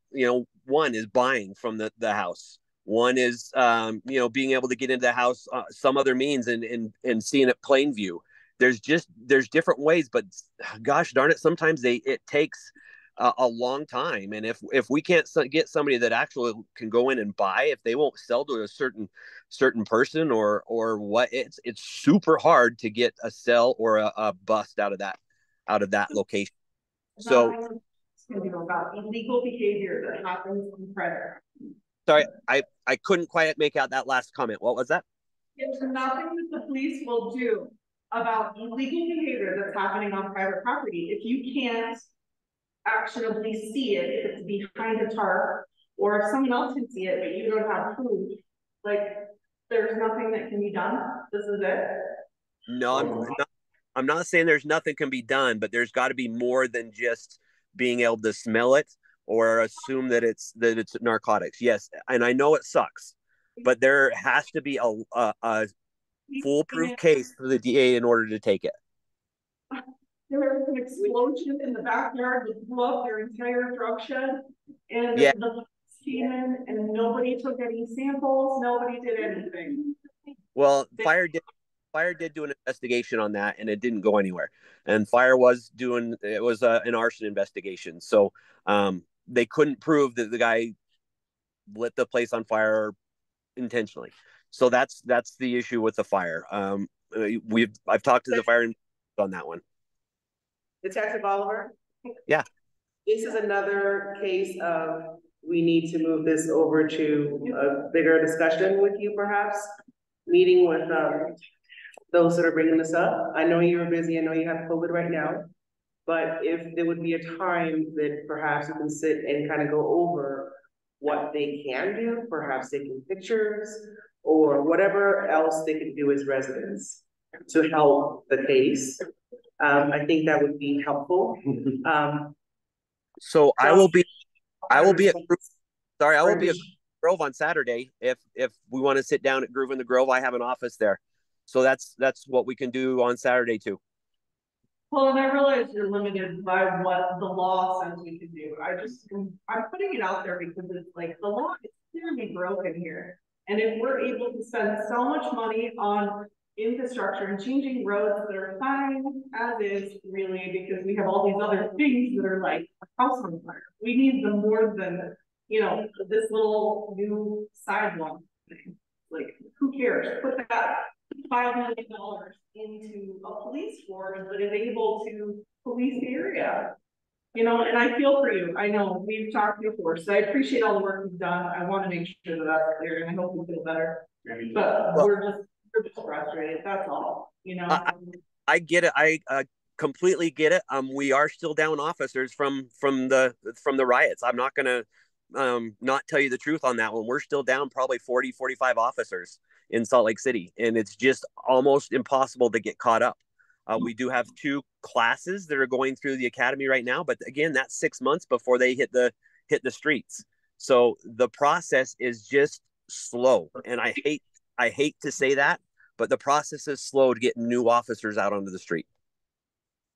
is buying from the house. One is, being able to get into the house, some other means and seeing it plain view. There's different ways, but gosh darn it, sometimes it takes a long time. And if we can't get somebody that actually can go in and buy, if they won't sell to a certain person or what, it's super hard to get a sell or a bust out of that location. So about illegal behavior that happens in credit. Sorry, I couldn't quite make out that last comment. What was that? There's nothing that the police will do about illegal behavior that's happening on private property. If you can't actionably see it, if it's behind a tarp, or if someone else can see it, but you don't have proof, like, there's nothing that can be done. This is it. No, I'm not saying there's nothing can be done, but there's got to be more than just being able to smell it or assume that it's narcotics. Yes, and I know it sucks, but there has to be a foolproof case for the DA in order to take it. There was an explosion in the backyard that blew up their entire drug shed, and yeah. the police came in and nobody took any samples, nobody did anything. Well, fire did do an investigation on that, and it didn't go anywhere. And fire was an arson investigation, so they couldn't prove that the guy lit the place on fire intentionally. So that's the issue with the fire. I've talked to the fire on that one. Detective Oliver? Yeah. This is another case of we need to move this over to a bigger discussion with you, perhaps. Meeting with those that are bringing this up. I know you're busy. I know you have COVID right now. But if there would be a time that perhaps you can sit and kind of go over what they can do, perhaps taking pictures or whatever else they can do as residents to help the case. I think that would be helpful. So I will be at Grove on Saturday. If we want to sit down at Groove in the Grove, I have an office there. So that's what we can do on Saturday too. Well, and I realize you're limited by what the law says we can do. I'm putting it out there because it's like the law is clearly broken here. And if we're able to spend so much money on infrastructure and changing roads that are fine as is, really, because we have all these other things that are like a house on fire. We need them more than, this little new sidewalk thing. Like, who cares? Put that $5 million into a police force that is able to police the area. And I feel for you. I know we've talked before, so I appreciate all the work you've done. I want to make sure that that's clear, and I hope you feel better. But we're just frustrated. That's all. I get it. I completely get it. We are still down officers from the riots. I'm not gonna not tell you the truth on that one. We're still down probably 40-45 officers in Salt Lake City, and it's just almost impossible to get caught up. We do have 2 classes that are going through the academy right now, but again, that's 6 months before they hit the streets. So the process is just slow, and I hate to say that, but the process is slow to get new officers out onto the street.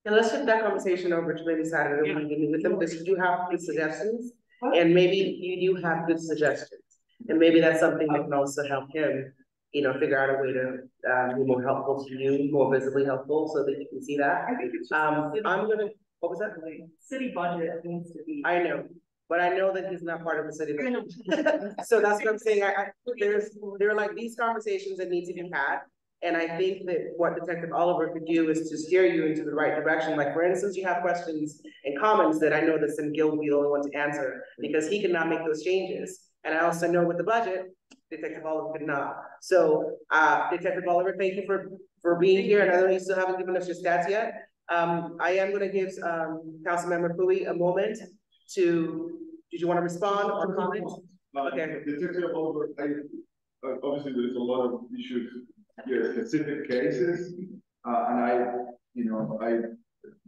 And let's shift that conversation over to maybe Saturday when we meet with them, because you do have good suggestions, and maybe you do have good suggestions, and maybe that's something that can also help him, figure out a way to be more helpful to you, more visibly helpful, so that you can see that. I think it's I'm gonna What was that? City budget needs to be. I know, but I know that he's not part of the city. I know. So that's what I'm saying. There are like these conversations that need to be had. And I think that what Detective Oliver could do is to steer you into the right direction. Like, for instance, you have questions and comments that I know that Sim Gill will be the only one to answer because he cannot make those changes. And I also know with the budget, Detective Oliver could not. So, Detective Oliver, thank you for being here. And I know you still haven't given us your stats yet. I am going to give Councilmember Pui a moment to, did you want to respond or comment? Okay. Detective Oliver, obviously there's a lot of issues here, specific cases, and I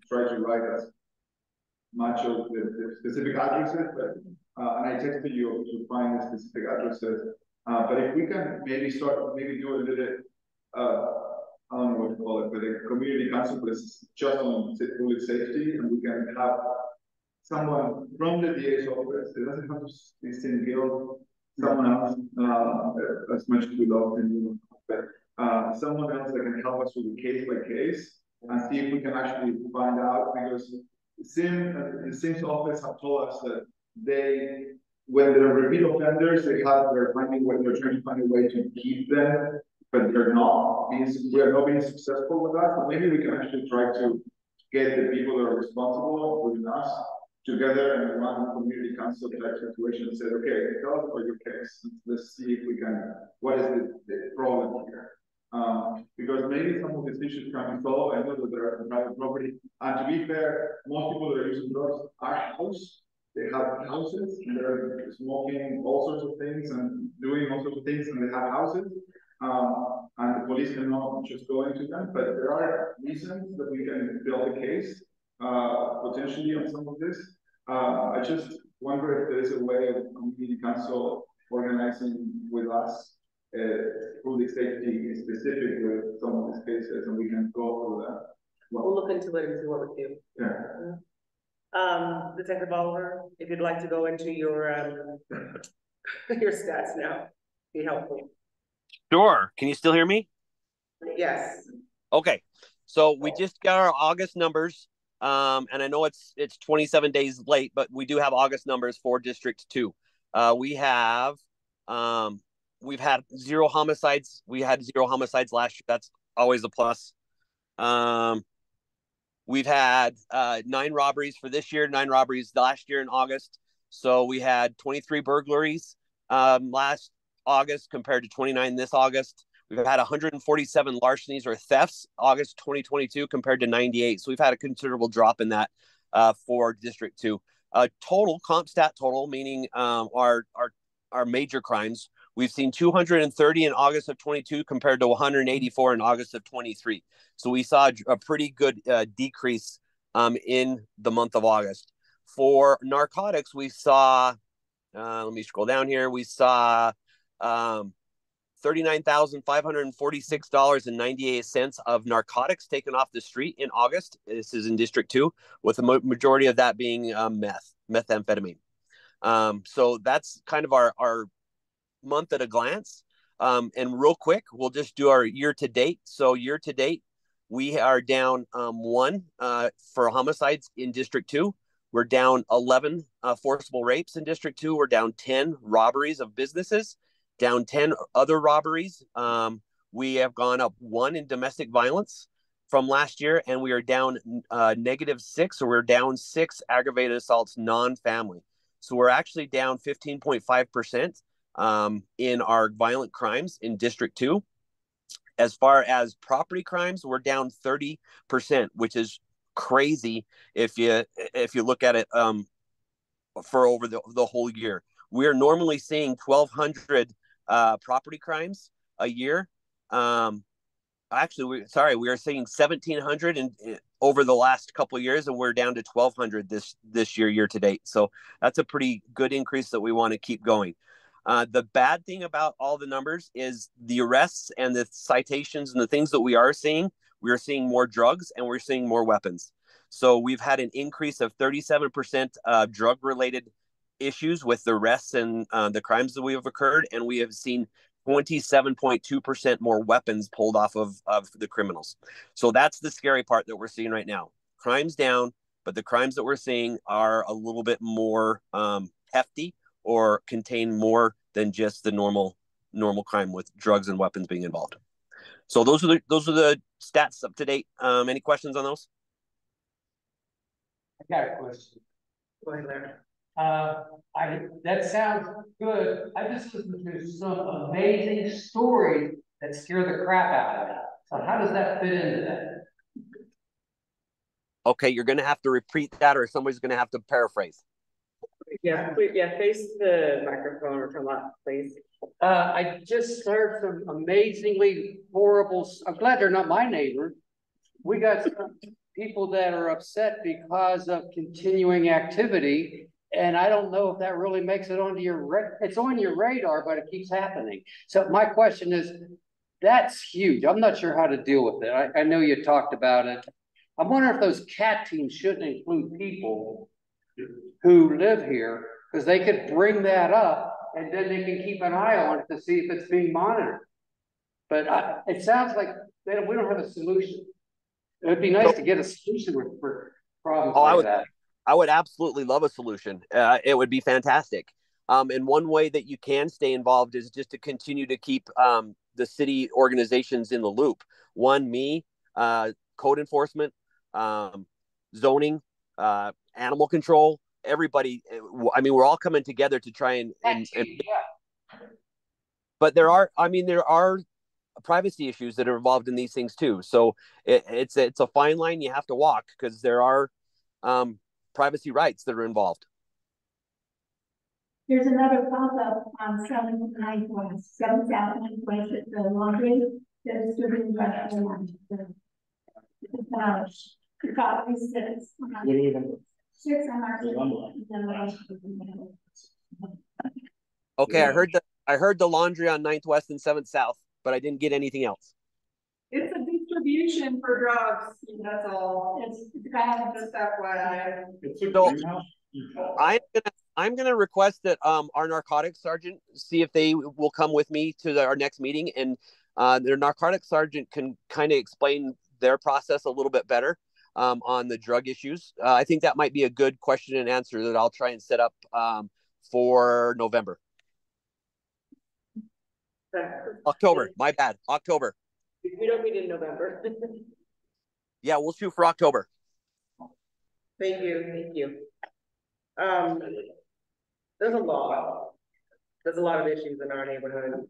try to write as much of the specific addresses, but and I texted you to find the specific addresses. But if we can maybe do a little bit, I don't know what to call it, but a community council, but it's just on public safety, and we can have someone from the DA's office. It doesn't have to be St. Guild, someone else, as much as we love him, but someone else that can help us with the case by case and see if we can actually find out, because the Sim's office have told us that when they're repeat offenders, they're trying to find a way to keep them, but we are not being successful with that. So maybe we can actually try to get the people that are responsible, including us, together and run a community council type situation and say, okay, tell us about your case. Let's see if we can, what is the problem here? Because maybe some of these issues can be solved. I know that there are private property. And to be fair, most people that are using drugs are house. They have houses and they're smoking all sorts of things and doing all sorts of things, and they have houses. And the police cannot just go into them. But there are reasons that we can build a case potentially on some of this. I just wonder if there is a way of community council organizing with us public safety specific with some of these cases, and we can go through that. We'll look into it and see what we do. Yeah. Detective Oliver, if you'd like to go into your your stats now, be helpful. Sure. Can you still hear me? Yes. Okay. So we just got our August numbers. And I know it's 27 days late, but we do have August numbers for District 2. We've had 0 homicides. We had 0 homicides last year. That's always a plus. We've had 9 robberies for this year, 9 robberies last year in August. So we had 23 burglaries last August compared to 29 this August. We've had 147 larcenies or thefts August 2022 compared to 98. So we've had a considerable drop in that for District 2. Total comp stat total, meaning our major crimes, we've seen 230 in August of 22 compared to 184 in August of 23. So we saw a pretty good decrease in the month of August. For narcotics, we saw, let me scroll down here, we saw $39,546.98 of narcotics taken off the street in August. This is in District 2, with the majority of that being methamphetamine. So that's kind of our month at a glance. And real quick, we'll just do our year to date. So year to date, we are down 1 for homicides in District 2. We're down 11 forcible rapes in District 2. We're down 10 robberies of businesses, down 10 other robberies. We have gone up 1 in domestic violence from last year, and we are down -6, so we're down 6 aggravated assaults non-family. So we're actually down 15.5% in our violent crimes in District 2. As far as property crimes, we're down 30%, which is crazy if you look at it for over the whole year. We're normally seeing 1,200 property crimes a year. Actually, we are seeing 1,700 over the last couple of years, and we're down to 1,200 this year to date. So that's a pretty good increase that we want to keep going. The bad thing about all the numbers is the arrests and the citations and the things that we are seeing more drugs and we're seeing more weapons. So we've had an increase of 37% drug-related issues with the arrests and the crimes that we have occurred, and we have seen 27.2% more weapons pulled off of the criminals. So that's the scary part that we're seeing right now. Crime's down, but the crimes that we're seeing are a little bit more hefty or contain more than just the normal crime with drugs and weapons being involved. So those are the stats up to date. Any questions on those? I got a question. Go ahead, Larry. That sounds good. I just listened to some amazing stories that scare the crap out of me. So how does that fit into that? Okay, you're going to have to repeat that, or somebody's going to have to paraphrase. Yeah, face the microphone or come up, please. I just heard some amazingly horrible. I'm glad they're not my neighbor. We got some people that are upset because of continuing activity. And I don't know if that really makes it onto your, it's on your radar, but it keeps happening. So my question is, that's huge. I'm not sure how to deal with it. I know you talked about it. I'm wondering if those CAT teams shouldn't include people who live here, because they could bring that up and then they can keep an eye on it to see if it's being monitored. But it sounds like we don't have a solution. It would be nice to get a solution for problems like that. I would absolutely love a solution. It would be fantastic. And one way that you can stay involved is just to continue to keep the city organizations in the loop. One, me, code enforcement, zoning, animal control, everybody. I mean, we're all coming together to try and but there are privacy issues that are involved in these things too. So it's a fine line you have to walk, because there are privacy rights that are involved. There's another pop-up on 7 South 9th West at the laundry. There's student restaurant. It's about 6 on our Okay, I heard the laundry on 9th West and 7th South, but I didn't get anything else. It's a distribution for drugs, that's all. It's kind of just FYI. So I'm gonna request that our narcotics sergeant see if they will come with me to our next meeting, and their narcotics sergeant can kind of explain their process a little bit better on the drug issues. I think that might be a good question and answer that I'll try and set up for November. October, my bad. October. We don't meet in November. Yeah, we'll shoot for October. Thank you. There's a lot of issues in our neighborhood,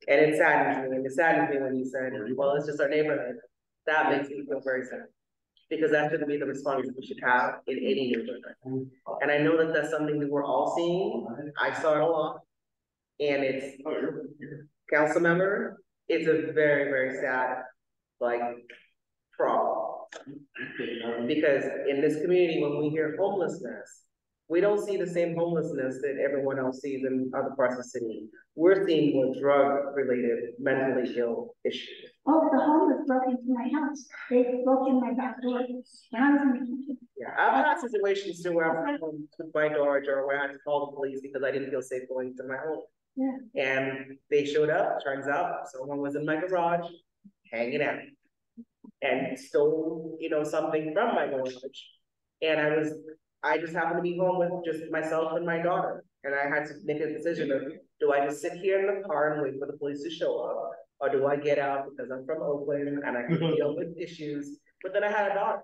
and it saddens me. And it saddens me when you said, well, it's just our neighborhood. That makes me feel very sad, because that shouldn't be the response we should have in any neighborhood. And I know that that's something that we're all seeing. I saw it a lot, and it's council member. It's a very, very sad, problem, because in this community, when we hear homelessness, we don't see the same homelessness that everyone else sees in other parts of the city. We're seeing more drug-related, mentally ill issues. Oh, the homeless broke into my house. They broke in my back door when I was in the kitchen. Yeah, I've had situations too where I'm home with my daughter, or where I had to call the police because I didn't feel safe going to my home. Yeah. And they showed up. Turns out someone was in my garage hanging out and stole, something from my garage. And I just happened to be home with just myself and my daughter. And I had to make a decision of, do I just sit here in the car and wait for the police to show up? Or do I get out because I'm from Oakland and I can deal with issues? But then I had a daughter.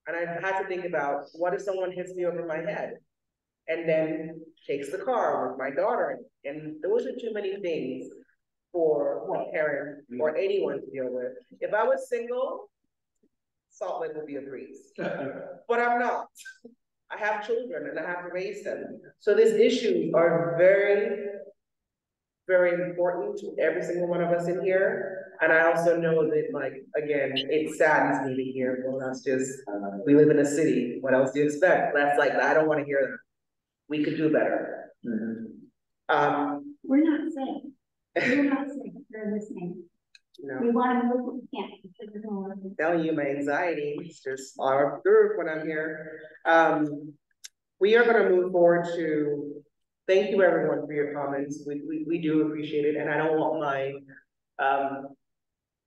And I had to think about, what if someone hits me over my head and then takes the car with my daughter? And those are too many things for a parent or anyone to deal with. If I was single, Salt Lake would be a breeze. But I'm not. I have children and I have to raise them. So these issues are very, very important to every single one of us in here. And I also know that, again, it saddens me to hear, well, that's just, we live in a city. What else do you expect? That's I don't want to hear that. We could do better. Mm-hmm. We're not saying. They're listening. No. We want to move, we can't. I'm telling you, my anxiety is just our group when I'm here. We are going to move forward to thank you everyone for your comments. We do appreciate it, and I don't want my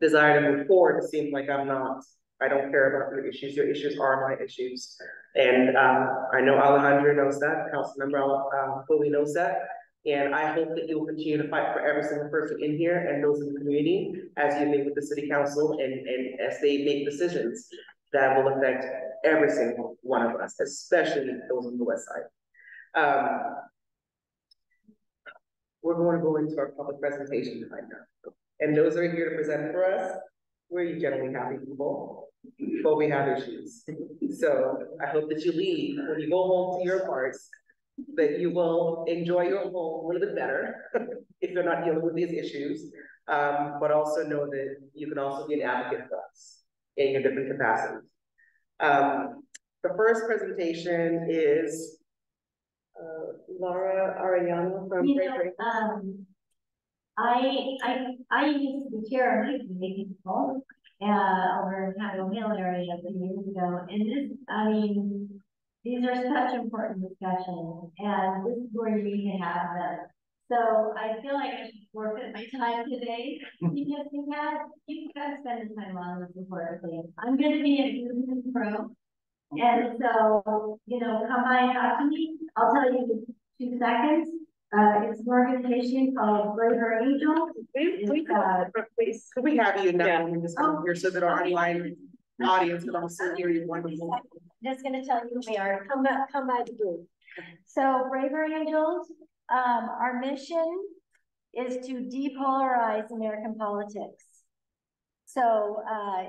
desire to move forward to seem like I'm not I don't care about your issues are my issues. And I know Alejandro knows that, Councilmember Chloe knows that. And I hope that you will continue to fight for every single person in here and those in the community as you meet with the city council and as they make decisions that will affect every single one of us, especially those on the west side. We're going to go into our public presentation right now. And those who are here to present for us, we're generally happy people, but we have issues. So I hope that you leave, when you go home to your parts, that you will enjoy your home a little bit better if you're not dealing with these issues, but also know that you can also be an advocate for us in your different capacities. The first presentation is Laura Arellano from Bravery. I used to be chair of my committee before, over in Capitol Hill area a few years ago, and this, I mean, these are such important discussions, and this is where you need to have them. So I feel like I should forfeit my time today because you've got to spend the time on this important thing. I'm going to be a business pro, and so, you know, come by and talk to me. I'll tell you in 2 seconds. It's an organization called Braver Angel. Please, could we have you now in this here so that our online audience can also hear you wonderful. Just going to tell you who we are. Come by the booth. So Braver Angels, our mission is to depolarize American politics. So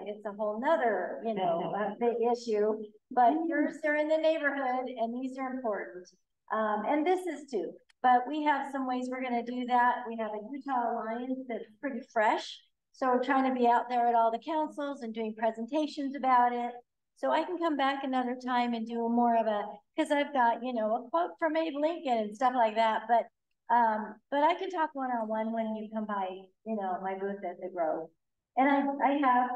it's a whole nother, you know, big issue, but yours are in the neighborhood and these are important. And this is too, but we have some ways we're going to do that. We have a Utah Alliance that's pretty fresh. So we're trying to be out there at all the councils and doing presentations about it. So I can come back another time and do more of a, because I've got, you know, a quote from Abe Lincoln and stuff like that. But I can talk one-on-one when you come by, you know, my booth at the Grove. And I have,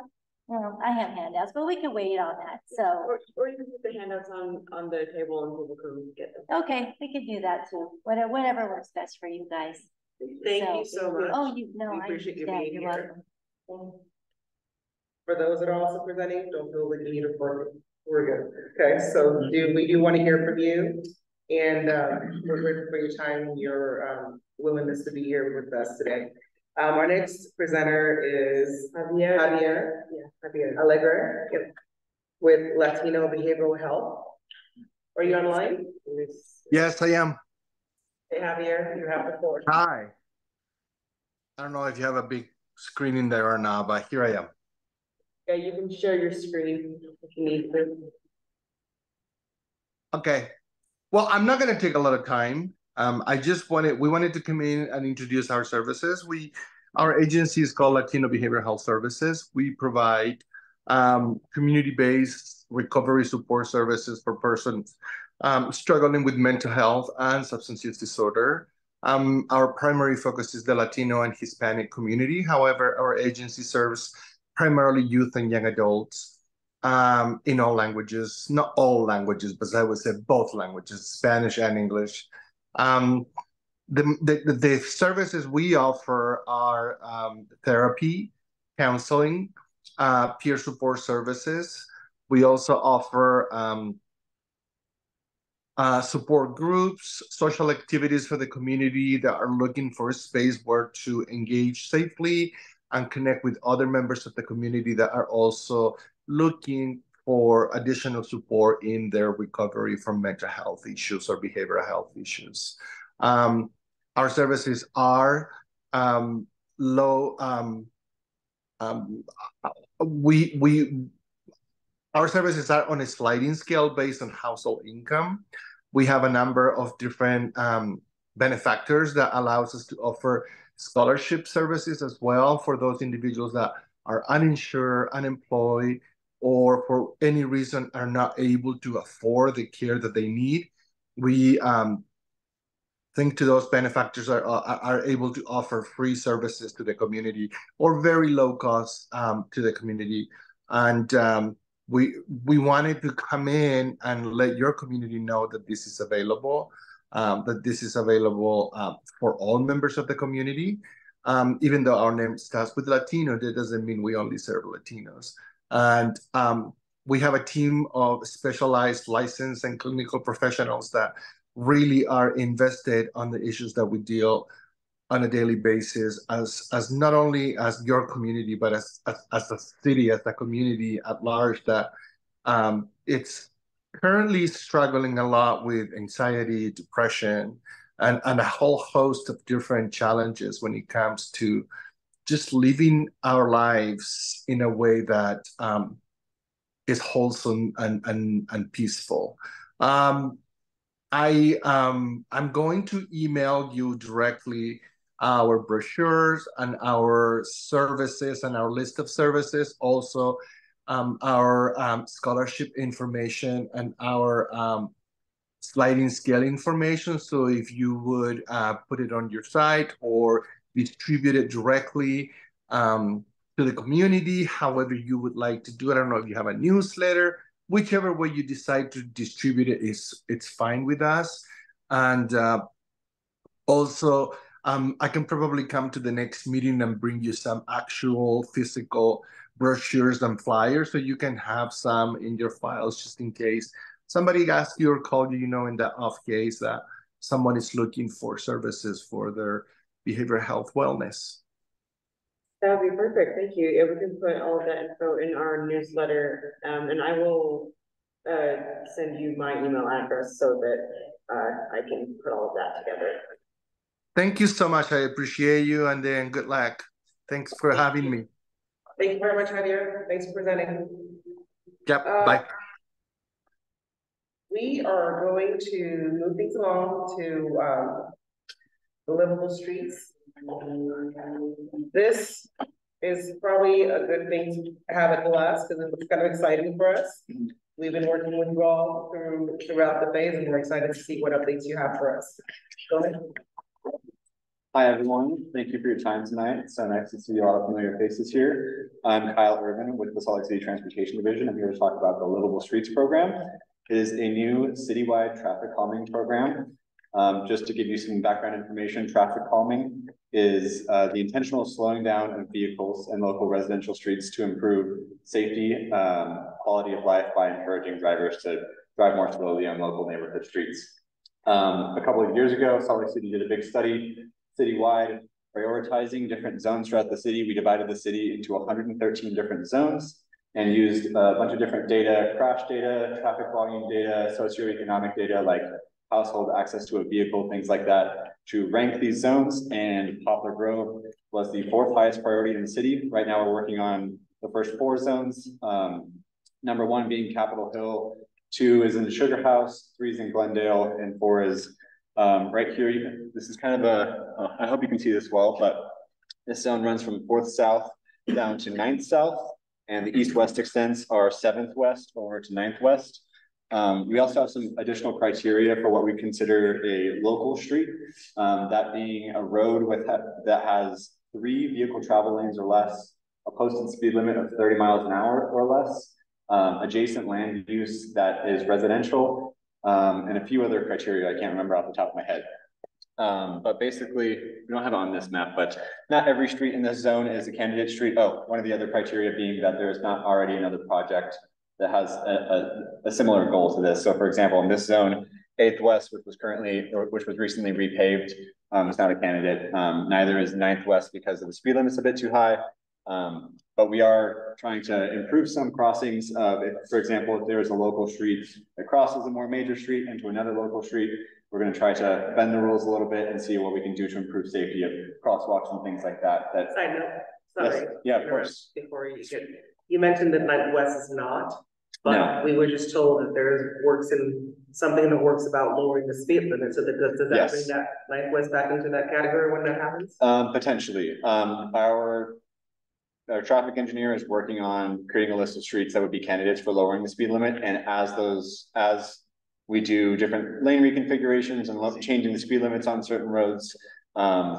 well, I have handouts, but we can wait on that. So, or you can put the handouts on the table and people can get them. Okay, we could do that too. Whatever works best for you guys. Thank you so much. Oh, you know, we appreciate you being you're here. welcome. For those that are also presenting, don't feel like you need a fork. We're good. Okay, so we do want to hear from you, and we're grateful for your time and your willingness to be here with us today. Our next presenter is Javier Alegre with Latino Behavioral Health. Are you online? Yes, I am. Hey, Javier, you have the floor. Hi. I don't know if you have a big screen in there or not, but here I am. Yeah, you can share your screen if you need to. Okay. Well, I'm not going to take a lot of time. We wanted to come in and introduce our services. Our agency is called Latino Behavioral Health Services. We provide community-based recovery support services for persons struggling with mental health and substance use disorder. Our primary focus is the Latino and Hispanic community. However, our agency serves primarily youth and young adults in all languages, not all languages, but I would say both languages, Spanish and English. The services we offer are therapy, counseling, peer support services. We also offer support groups, social activities for the community that are looking for a space where to engage safely and connect with other members of the community that are also looking for additional support in their recovery from mental health issues or behavioral health issues. Our services are our services are on a sliding scale based on household income. We have a number of different benefactors that allows us to offer scholarship services as well for those individuals that are uninsured, unemployed, or for any reason are not able to afford the care that they need. We think to those benefactors are able to offer free services to the community or very low cost to the community. And we wanted to come in and let your community know that this is available, for all members of the community. Even though our name starts with Latino, that doesn't mean we only serve Latinos. And we have a team of specialized licensed and clinical professionals that really are invested on the issues that we deal on a daily basis as not only as your community, but as a city, as a community at large that it's currently struggling a lot with anxiety, depression, and a whole host of different challenges when it comes to just living our lives in a way that is wholesome and peaceful. I'm going to email you directly our brochures and our services and our list of services, also our scholarship information and our sliding scale information. So if you would put it on your site or distribute it directly to the community, however you would like to do it. I don't know if you have a newsletter, whichever way you decide to distribute it it's fine with us. And also, I can probably come to the next meeting and bring you some actual physical brochures and flyers so you can have some in your files just in case somebody asks you or calls you, in the off case that someone is looking for services for their behavioral health wellness. That would be perfect. Thank you. Yeah, we can put all of that info in our newsletter, and I will send you my email address so that I can put all of that together. Thank you so much. I appreciate you, and then good luck. Thanks for having me. Thank you very much, Javier. Thanks for presenting. Yep, bye. We are going to move things along to the Livable Streets. This is probably a good thing to have at the last because it's kind of exciting for us. We've been working with you all throughout the phase, and we're excited to see what updates you have for us. Go ahead. Hi, everyone. Thank you for your time tonight. It's so nice to see a lot of familiar faces here. I'm Kyle Irvin with the Salt Lake City Transportation Division. I'm here to talk about the Livable Streets program. It is a new citywide traffic calming program. Just to give you some background information, traffic calming is the intentional slowing down of vehicles and local residential streets to improve safety, quality of life by encouraging drivers to drive more slowly on local neighborhood streets. A couple of years ago, Salt Lake City did a big study citywide, prioritizing different zones throughout the city. We divided the city into 113 different zones and used a bunch of different data, crash data, traffic volume data, socioeconomic data like household access to a vehicle, things like that, to rank these zones. And Poplar Grove was the 4th highest priority in the city. Right now, we're working on the first 4 zones. Number 1 being Capitol Hill, 2 is in the Sugar House, 3 is in Glendale, and 4 is right here. This is kind of I hope you can see this well, but this zone runs from 4th South down to 9th South, and the east-west extents are 7th West over to 9th West. We also have some additional criteria for what we consider a local street, that being a road that has 3 vehicle travel lanes or less, a posted speed limit of 30 miles an hour or less, adjacent land use that is residential, and a few other criteria I can't remember off the top of my head. But basically, we don't have it on this map, but not every street in this zone is a candidate street. Oh, one of the other criteria being that there is not already another project that has a similar goal to this. So for example, in this zone, 8th West, which was recently repaved, is not a candidate. Neither is 9th West because of the speed limit's a bit too high. But we are trying to improve some crossings. For example, if there is a local street that crosses a more major street into another local street, we're going to try to bend the rules a little bit and see what we can do to improve safety of crosswalks and things like that. Side note, sorry. Yes, yeah, of course. Before you mentioned that 9th West is not, but we were just told that there is something in the works about lowering the speed limit. So does that bring that 9th West back into that category when that happens? Potentially. Our traffic engineer is working on creating a list of streets that would be candidates for lowering the speed limit. And as we do different lane reconfigurations and changing the speed limits on certain roads,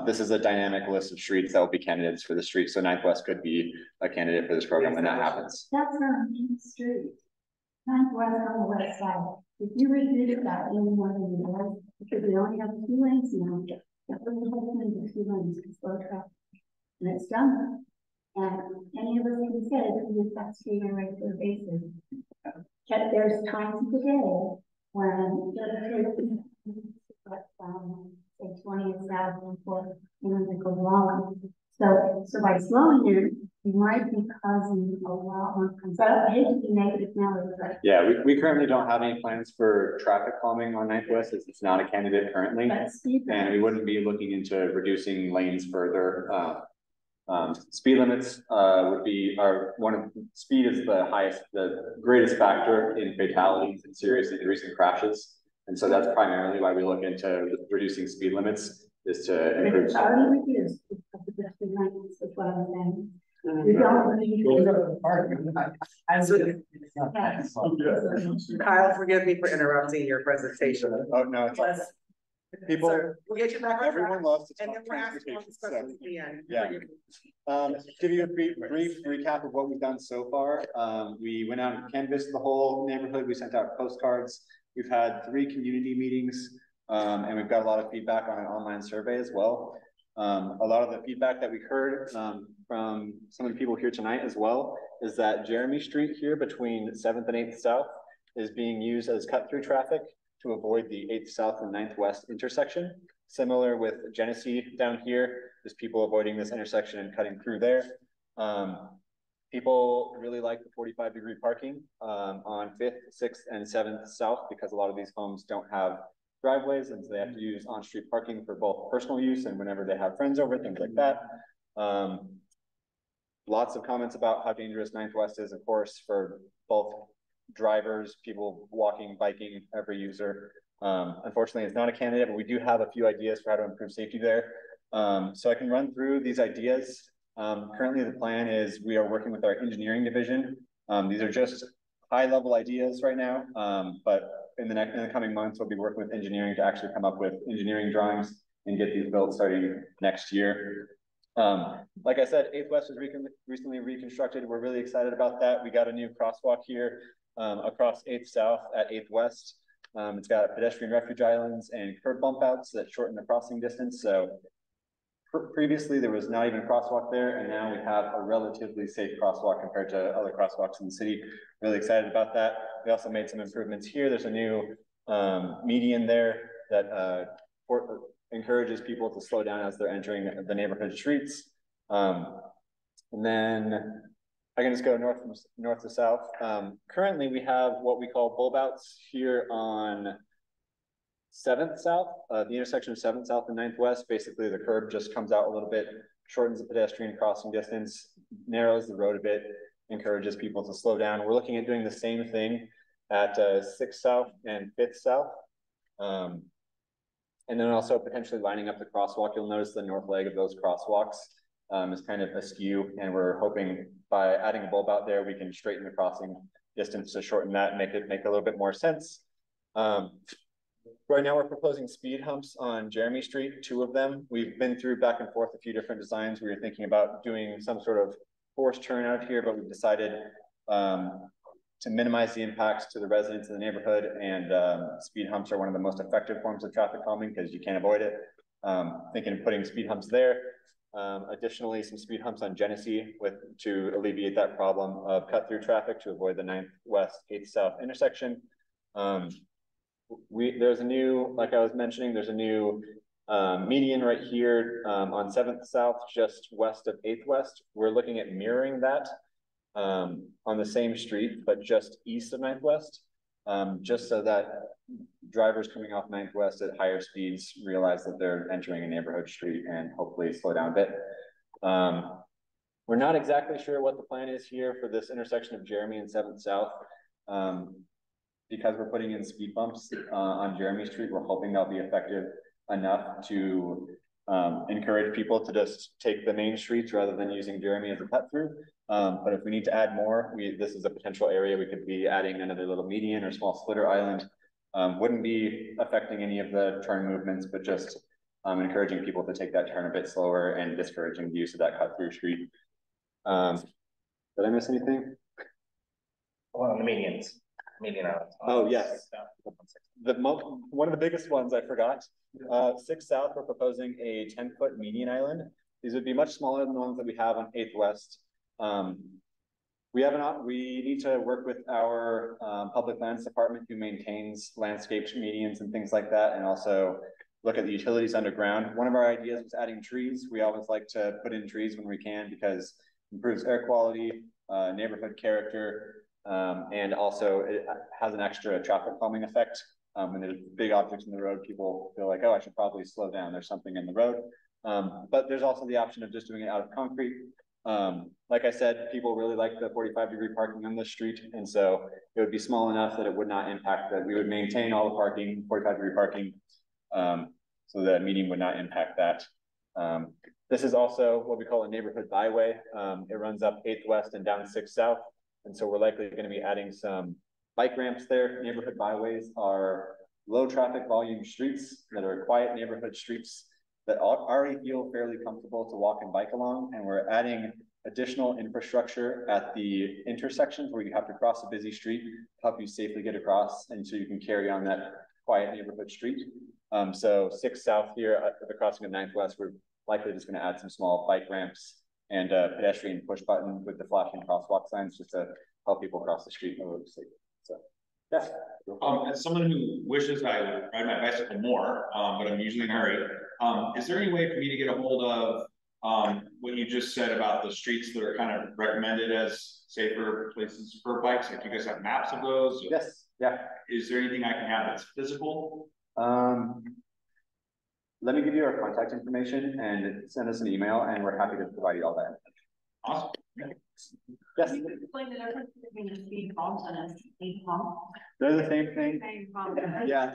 this is a dynamic list of streets that will be candidates for the street. So 9th West could be a candidate for this program when that happens. That's our main street. 9th West on the west side. If you reduce that any more than you want, because we only have 2 lanes now, that would have been 2 lanes to slow traffic. And it's done. And any of us can say that we use that street on a regular basis. Yet there's times of the day when say 20th South and forth, to go wrong. So by slowing it, you might be causing a lot more. But I hate to be negative now. But yeah, we currently don't have any plans for traffic calming on 9th West, as it's not a candidate currently. And we wouldn't be looking into reducing lanes further. Speed limits would be speed is the greatest factor in fatalities and serious recent crashes. And so that's primarily why we look into reducing speed limits, is to improve. It's already reduced because the pedestrian lanes, that's what I'm saying. We don't need Kyle, forgive me for interrupting your presentation. Oh, no, it's all people. So we'll get you back on Everyone track, loves to and talk then we're asking all transportation, these questions at the end. yeah. Give you a brief recap of what we've done so far. We went out and canvassed the whole neighborhood. We sent out postcards. We've had 3 community meetings, and we've got a lot of feedback on an online survey as well. A lot of the feedback that we heard from some of the people here tonight as well is that Jeremy Street here between 7th and 8th South is being used as cut-through traffic to avoid the 8th South and 9th West intersection. Similar with Genesee down here, there's people avoiding this intersection and cutting through there. People really like the 45-degree parking on 5th, 6th, and 7th South because a lot of these homes don't have driveways, and so they have to use on-street parking for both personal use and whenever they have friends over, things like that. Lots of comments about how dangerous 9th West is, of course, for both drivers, people walking, biking, every user. Unfortunately, it's not a candidate, but we do have a few ideas for how to improve safety there. So I can run through these ideas. Currently, the plan is we are working with our engineering division. These are just high-level ideas right now, but in the coming months, we'll be working with engineering to actually come up with engineering drawings and get these built starting next year. Like I said, 8th West was recently reconstructed. We're really excited about that. We got a new crosswalk here across 8th South at 8th West. It's got pedestrian refuge islands and curb bump outs that shorten the crossing distance. So previously there was not even a crosswalk there, and now we have a relatively safe crosswalk compared to other crosswalks in the city. Really excited about that. We also made some improvements here. There's a new median there that encourages people to slow down as they're entering the neighborhood streets. And then I can just go north to south. Currently, we have what we call bulb outs here on 7th South, the intersection of 7th South and 9th West. Basically, the curb just comes out a little bit, shortens the pedestrian crossing distance, narrows the road a bit, encourages people to slow down. We're looking at doing the same thing at 6th South and 5th South. And then also potentially lining up the crosswalk. You'll notice the north leg of those crosswalks is kind of askew, and we're hoping by adding a bulb out there, we can straighten the crossing distance to shorten that and make it make a little bit more sense. Right now, we're proposing speed humps on Jeremy Street, 2 of them. We've been through back and forth a few different designs. We were thinking about doing some sort of forced turnout here, but we've decided to minimize the impacts to the residents in the neighborhood, and speed humps are one of the most effective forms of traffic calming because you can't avoid it. Thinking of putting speed humps there. Additionally, some speed humps on Genesee to alleviate that problem of cut-through traffic to avoid the 9th West, 8th South intersection. There's a new, like I was mentioning, there's a new median right here on 7th South, just west of 8th West. We're looking at mirroring that on the same street, but just east of 9th West, just so that drivers coming off 9th West at higher speeds realize that they're entering a neighborhood street and hopefully slow down a bit. We're not exactly sure what the plan is here for this intersection of Jeremy and 7th South. Because we're putting in speed bumps on Jeremy Street, we're hoping they'll be effective enough to encourage people to just take the main streets rather than using Jeremy as a cut through. But if we need to add more, this is a potential area we could be adding another little median or small splitter island. Wouldn't be affecting any of the turn movements, but just encouraging people to take that turn a bit slower and discouraging the use of that cut through street. Did I miss anything? Well, on the medians. Median islands. Oh, yes. One of the biggest ones I forgot. 6th South, we're proposing a 10-foot median island. These would be much smaller than the ones that we have on 8th West. We need to work with our public lands department who maintains landscape medians and things like that, and also look at the utilities underground. One of our ideas was adding trees. We always like to put in trees when we can because it improves air quality, neighborhood character, and also it has an extra traffic calming effect. When there's big objects in the road, people feel like, oh, I should probably slow down. There's something in the road. But there's also the option of just doing it out of concrete. Like I said, people really like the 45-degree parking on the street, and so it would be small enough that it would not impact that. We would maintain all the parking, 45-degree parking, so the median would not impact that. This is also what we call a neighborhood byway. It runs up 8th West and down 6th South, and so we're likely going to be adding some bike ramps there. Neighborhood byways are low traffic volume streets that are quiet neighborhood streets that already feel fairly comfortable to walk and bike along, and we're adding additional infrastructure at the intersections where you have to cross a busy street to help you safely get across, and so you can carry on that quiet neighborhood street. So 6th South here at the crossing of 9th West, we're likely just going to add some small bike ramps and a pedestrian push button with the flashing crosswalk signs just to help people cross the street a little bit safer. So, yeah. As someone who wishes I would ride my bicycle more, but I'm usually in a hurry, is there any way for me to get a hold of what you just said about the streets that are kind of recommended as safer places for bikes? If you guys have maps of those? Yes, yeah. Is there anything I can have that's physical? Let me give you our contact information and send us an email, and we're happy to provide you all that. Awesome. Yes. Can you explain the difference between a speed bump and a speed hump? They're the same thing. Same bump. Yeah.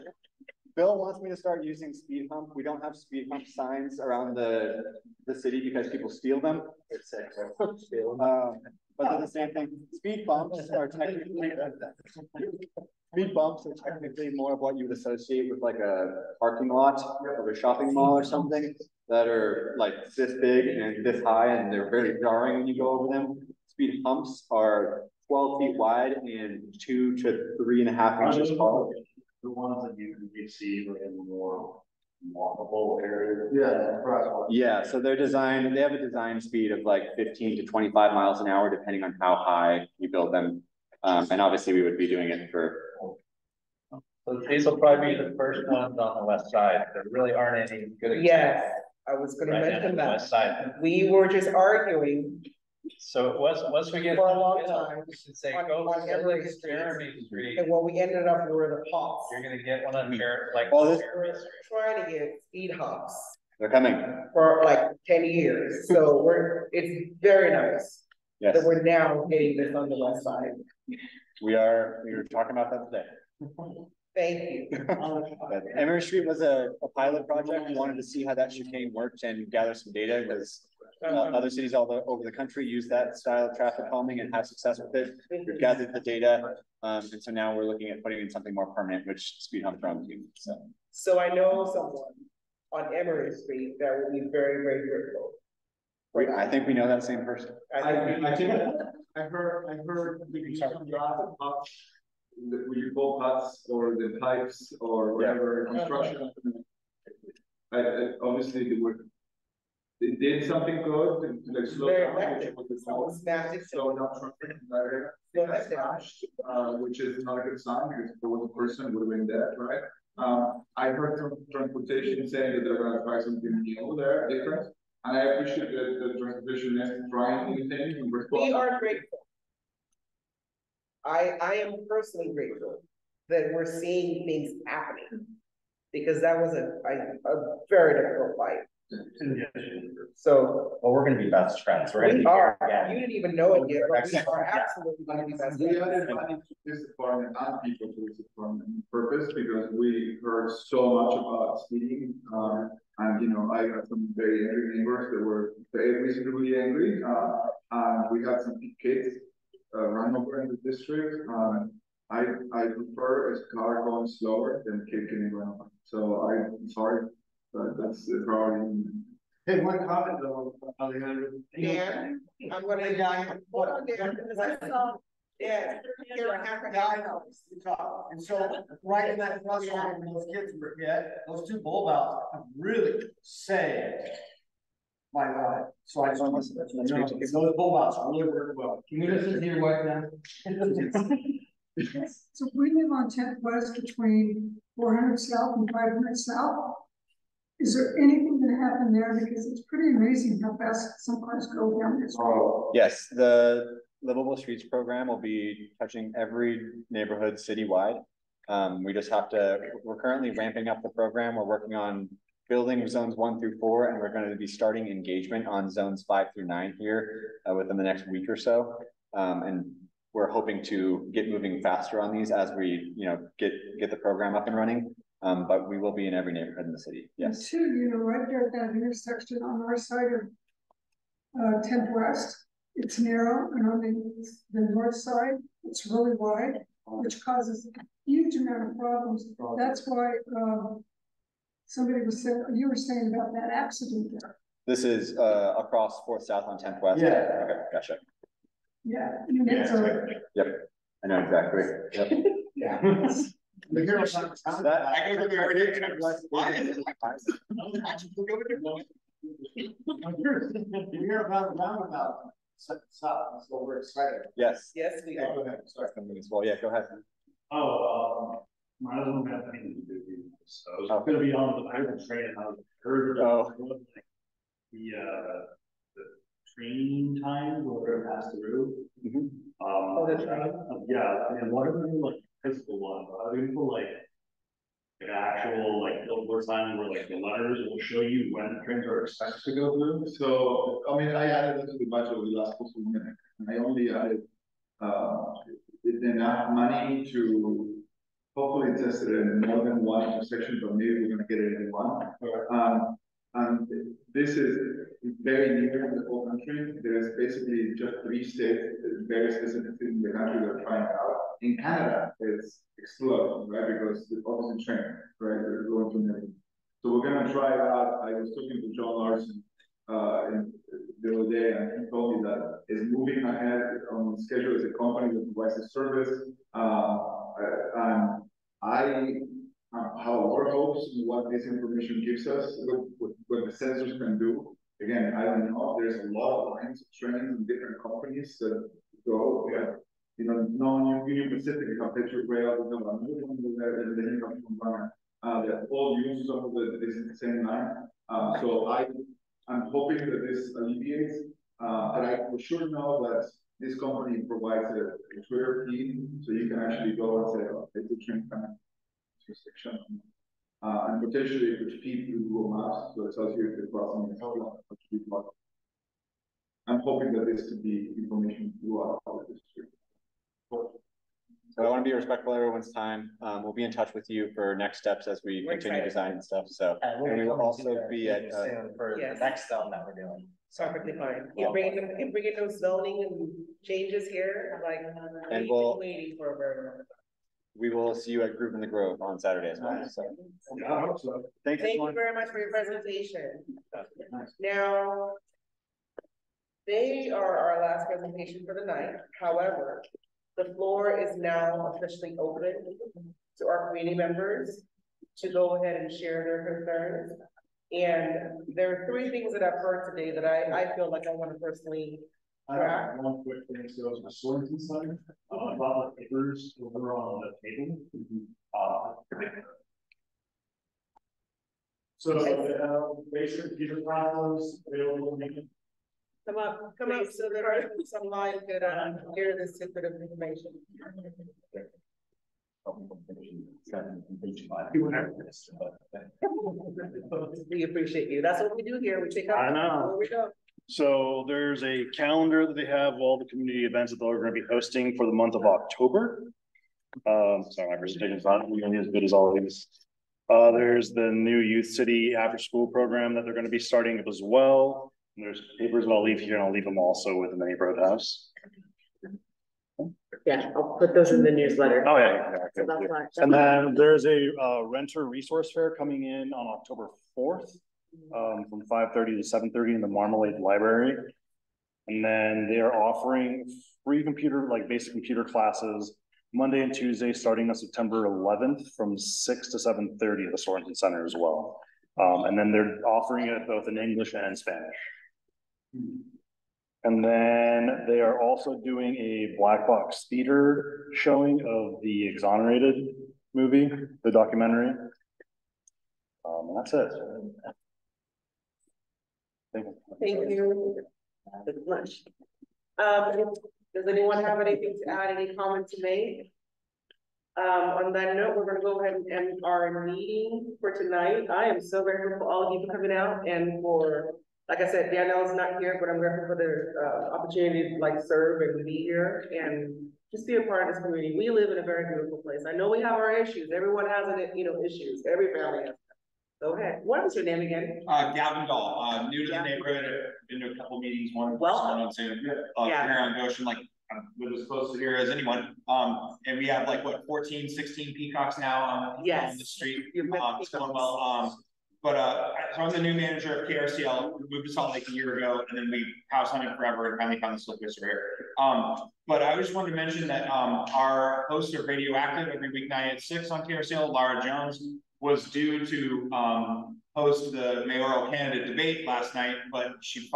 Bill wants me to start using speed hump. We don't have speed hump signs around the city because people steal them. But they're the same thing. Speed bumps are technically more of what you would associate with like a parking lot of a shopping mall or something, that are like this big and this high, and they're very jarring when you go over them. Speed humps are 12 feet wide and 2 to 3.5 inches tall. The ones that you can see in more walkable areas. Yeah, so they have a design speed of like 15 to 25 miles an hour, depending on how high you build them. And obviously we would be doing it for. So these will probably be the first ones on the west side. There really aren't any good examples. Yes, I was gonna mention that. West side. We were just arguing. So once we get for a long time, we should say on Emery Street. Street. And what we ended up were the pops. You're gonna get one on here, like. We're trying to get speed humps They're coming for like 10 years. So it's very nice. Yes. That we're now getting this on the west side. We were talking about that today. Thank you. Emery Street was a pilot project. We wanted to see how that chicane worked and gather some data, because other cities all over the country use that style of traffic calming and have success with it. We've gathered the data, and so now we're looking at putting in something more permanent, which speed humps around the So I know someone on Emery Street that will be very, very grateful. I think we know that same person. I heard we can with your bolt huts or the pipes or whatever construction. Obviously they did something good to like slow down, which is not a good sign, because if there was a person would have been dead, right? I heard from transportation saying that they're going to try something new there, different, and I appreciate that the transportation is trying anything in response. We are grateful. I am personally grateful that we're seeing things happening, because that was a very difficult fight. So, well, we're going to be best friends. You didn't even know it yet, but we are absolutely going to be best friends. We added money to this department and people to this department on purpose, because we heard so much about speeding, and you know, I got some very angry neighbors that were very reasonably angry, and we had some kids run over in the district. I prefer a car going slower than a kid getting run over. So I'm sorry, but that's the priority. Hey, one comment though, Alejandro. Yeah, I'm gonna hold on there, because I saw, yeah, here I have a guy. And so right in that crosswalk when those kids were hit, those two bulb outs have really saved my ride. So I just want to, those bulldogs really work well. Can we listen to your wife now? So we live on 10th West between 400 South and 500 South. Is there anything gonna happen there? Because it's pretty amazing how fast some cars go down this road. Yes, the Livable Streets program will be touching every neighborhood citywide. We just have to, we're currently ramping up the program. We're working on building zones 1 through 4, and we're going to be starting engagement on zones 5 through 9 here within the next week or so. And we're hoping to get moving faster on these as we, get the program up and running. But we will be in every neighborhood in the city. Yes. Too, right there at that intersection on our side of 10th West, it's narrow, and on the north side, it's really wide, which causes a huge amount of problems. That's why somebody was saying, you were saying about that accident there. This is across 4th South on 10th West. Yeah. Okay, gotcha. Yeah, I mean, it's a... Yep, I know exactly. Yep. Yeah. I go to the You hear about the roundabout, so we're excited. Yes. Yes, we are. Go ahead, sorry. Well, yeah, go ahead. My husband had anything to do with this. I was gonna be on the Irish train and I heard the train time where it passed through. Yeah, and what are they like physical ones? Are they like actual billboard sign where the letters will show you when the trains are expected to go through? So, I mean, I added it to the budget of the last couple of minutes, and I only added enough money to hopefully test it in more than one intersection, but maybe we're gonna get it in one. And this is very near in the whole country. There's basically just 3 states, very specific in the country that are trying it out. In Canada, it's exploding, right? Because the opposite train, right? They're going to Emery. So we're gonna try it out. I was talking to John Larson the other day, and he told me that it's moving ahead on schedule as a company that provides a service. And I have a lot of hopes in what this information gives us, what the sensors can do. Again, I don't know. There's a lot of lines of trains and different companies that go. No Union Pacific, you have Petro Rail, and then you have Combrana. That all use some of this is the same line. So I'm hoping that this alleviates. But I for sure know that this company provides a Twitter feed, so you can actually go and say, oh, it's a train coming to section. And potentially it could feed through Google Maps, so it tells you if the crossing is blocked. I'm hoping that this could be information throughout all of this street. So I want to be respectful of everyone's time. We'll be in touch with you for next steps as we continue design and stuff. So and we will also be at for the next zone that we're doing. Perfectly fine. You're bringing those zoning and changes here, and we'll waiting for a very long time. We will see you at Groove in the Grove on Saturday as well. So. Yeah, I hope so. Thank you very much for your presentation. Now, they are our last presentation for the night. However, the floor is now officially open to our community members to go ahead and share their concerns. And there are 3 things that I've heard today that I feel like I want to personally track. One quick thing, so the Sorensen Center, about the papers over on the table. So basic computer classes available. Come up so that someone could hear this bit of information. We appreciate you. That's what we do here. We take up. I know. Where we go. So there's a calendar that they have of all the community events that they're going to be hosting for the month of October. Sorry, my presentation is not really as good as always. There's the new Youth City after school program that they're going to be starting up as well. And there's papers that I'll leave here, and I'll leave them also within the neighborhood house. Yeah, I'll put those in the newsletter. Oh yeah. So that's why. And then there's a renter resource fair coming in on October 4th, from 5:30 to 7:30 in the Marmalade Library. And then they are offering free basic computer classes Monday and Tuesday, starting on September 11th from 6 to 7:30 at the Sorensen Center as well. And then they're offering it both in English and in Spanish. And then they are also doing a black box theater showing of the Exonerated movie, the documentary. And that's it. Thank you very much. Does anyone have anything to add, any comment to make? On that note, we're gonna go ahead and end our meeting for tonight. I am so grateful for all of you for coming out and for, like I said, Danielle's not here, but I'm grateful for the opportunity to like serve and be here and just be a part of this community. We live in a very beautiful place. I know we have our issues. Everyone has, issues. Every family has. Go ahead. What was your name again? Gavin Dahl, new to the neighborhood. I've been to a couple meetings, one on Zoom, here on Goshen, like I live as close to here as anyone. And we have like what 14, 16 peacocks now on the street. It's going well. So I'm the new manager of KRCL. We moved to Salt Lake a year ago, and then we house hunted forever and finally found this location here. But I just wanted to mention that our host of Radioactive every weeknight at 6 on KRCL, Laura Jones, was due to host the mayoral candidate debate last night, but she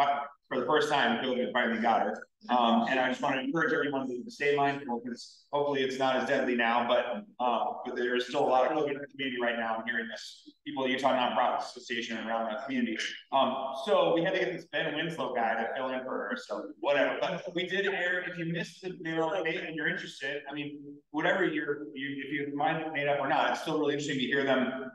for the first time, COVID finally got her. And I just want to encourage everyone to stay mindful because hopefully it's not as deadly now, but there's still a lot of COVID in the community right now. I'm hearing this, people at Utah Nonprofit Association around that community. So we had to get this Ben Winslow guy to fill in for her, so whatever. But we did air, if you missed the mayoral debate and you're interested, I mean, whatever if you mind made up or not, it's still really interesting to hear them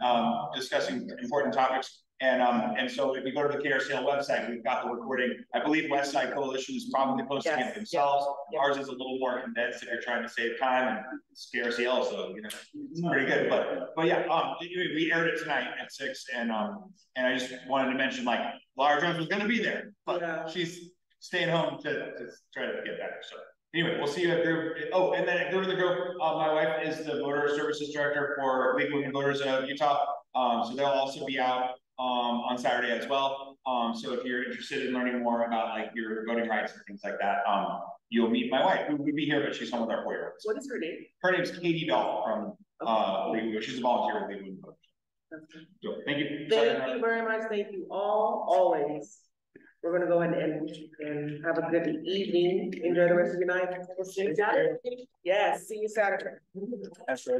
discussing important topics. And so if you go to the KRCL website, we've got the recording. I believe West Side Coalition is probably posting it themselves. Ours is a little more condensed if you're trying to save time, and it's KRCL, so it's pretty good. But yeah, we aired it tonight at 6, and I just wanted to mention like Laura Jones was going to be there, but she's staying home to try to get better. So anyway, we'll see you at group. Oh, and then at group of the group, my wife is the voter services director for League of Women Voters of Utah. So they'll also be out on Saturday as well. So if you're interested in learning more about like your voting rights and things like that, you'll meet my wife, who would be here, but she's home with our 4-year-olds. What is her name? Her name's Katie Dahl from League. She's a volunteer with League of Women Voters. So thank you. Thank you very much. Thank you all, always. We're gonna go ahead and have a good evening. Enjoy the rest of your night. We'll see you Saturday. Yes, see you Saturday. Actually,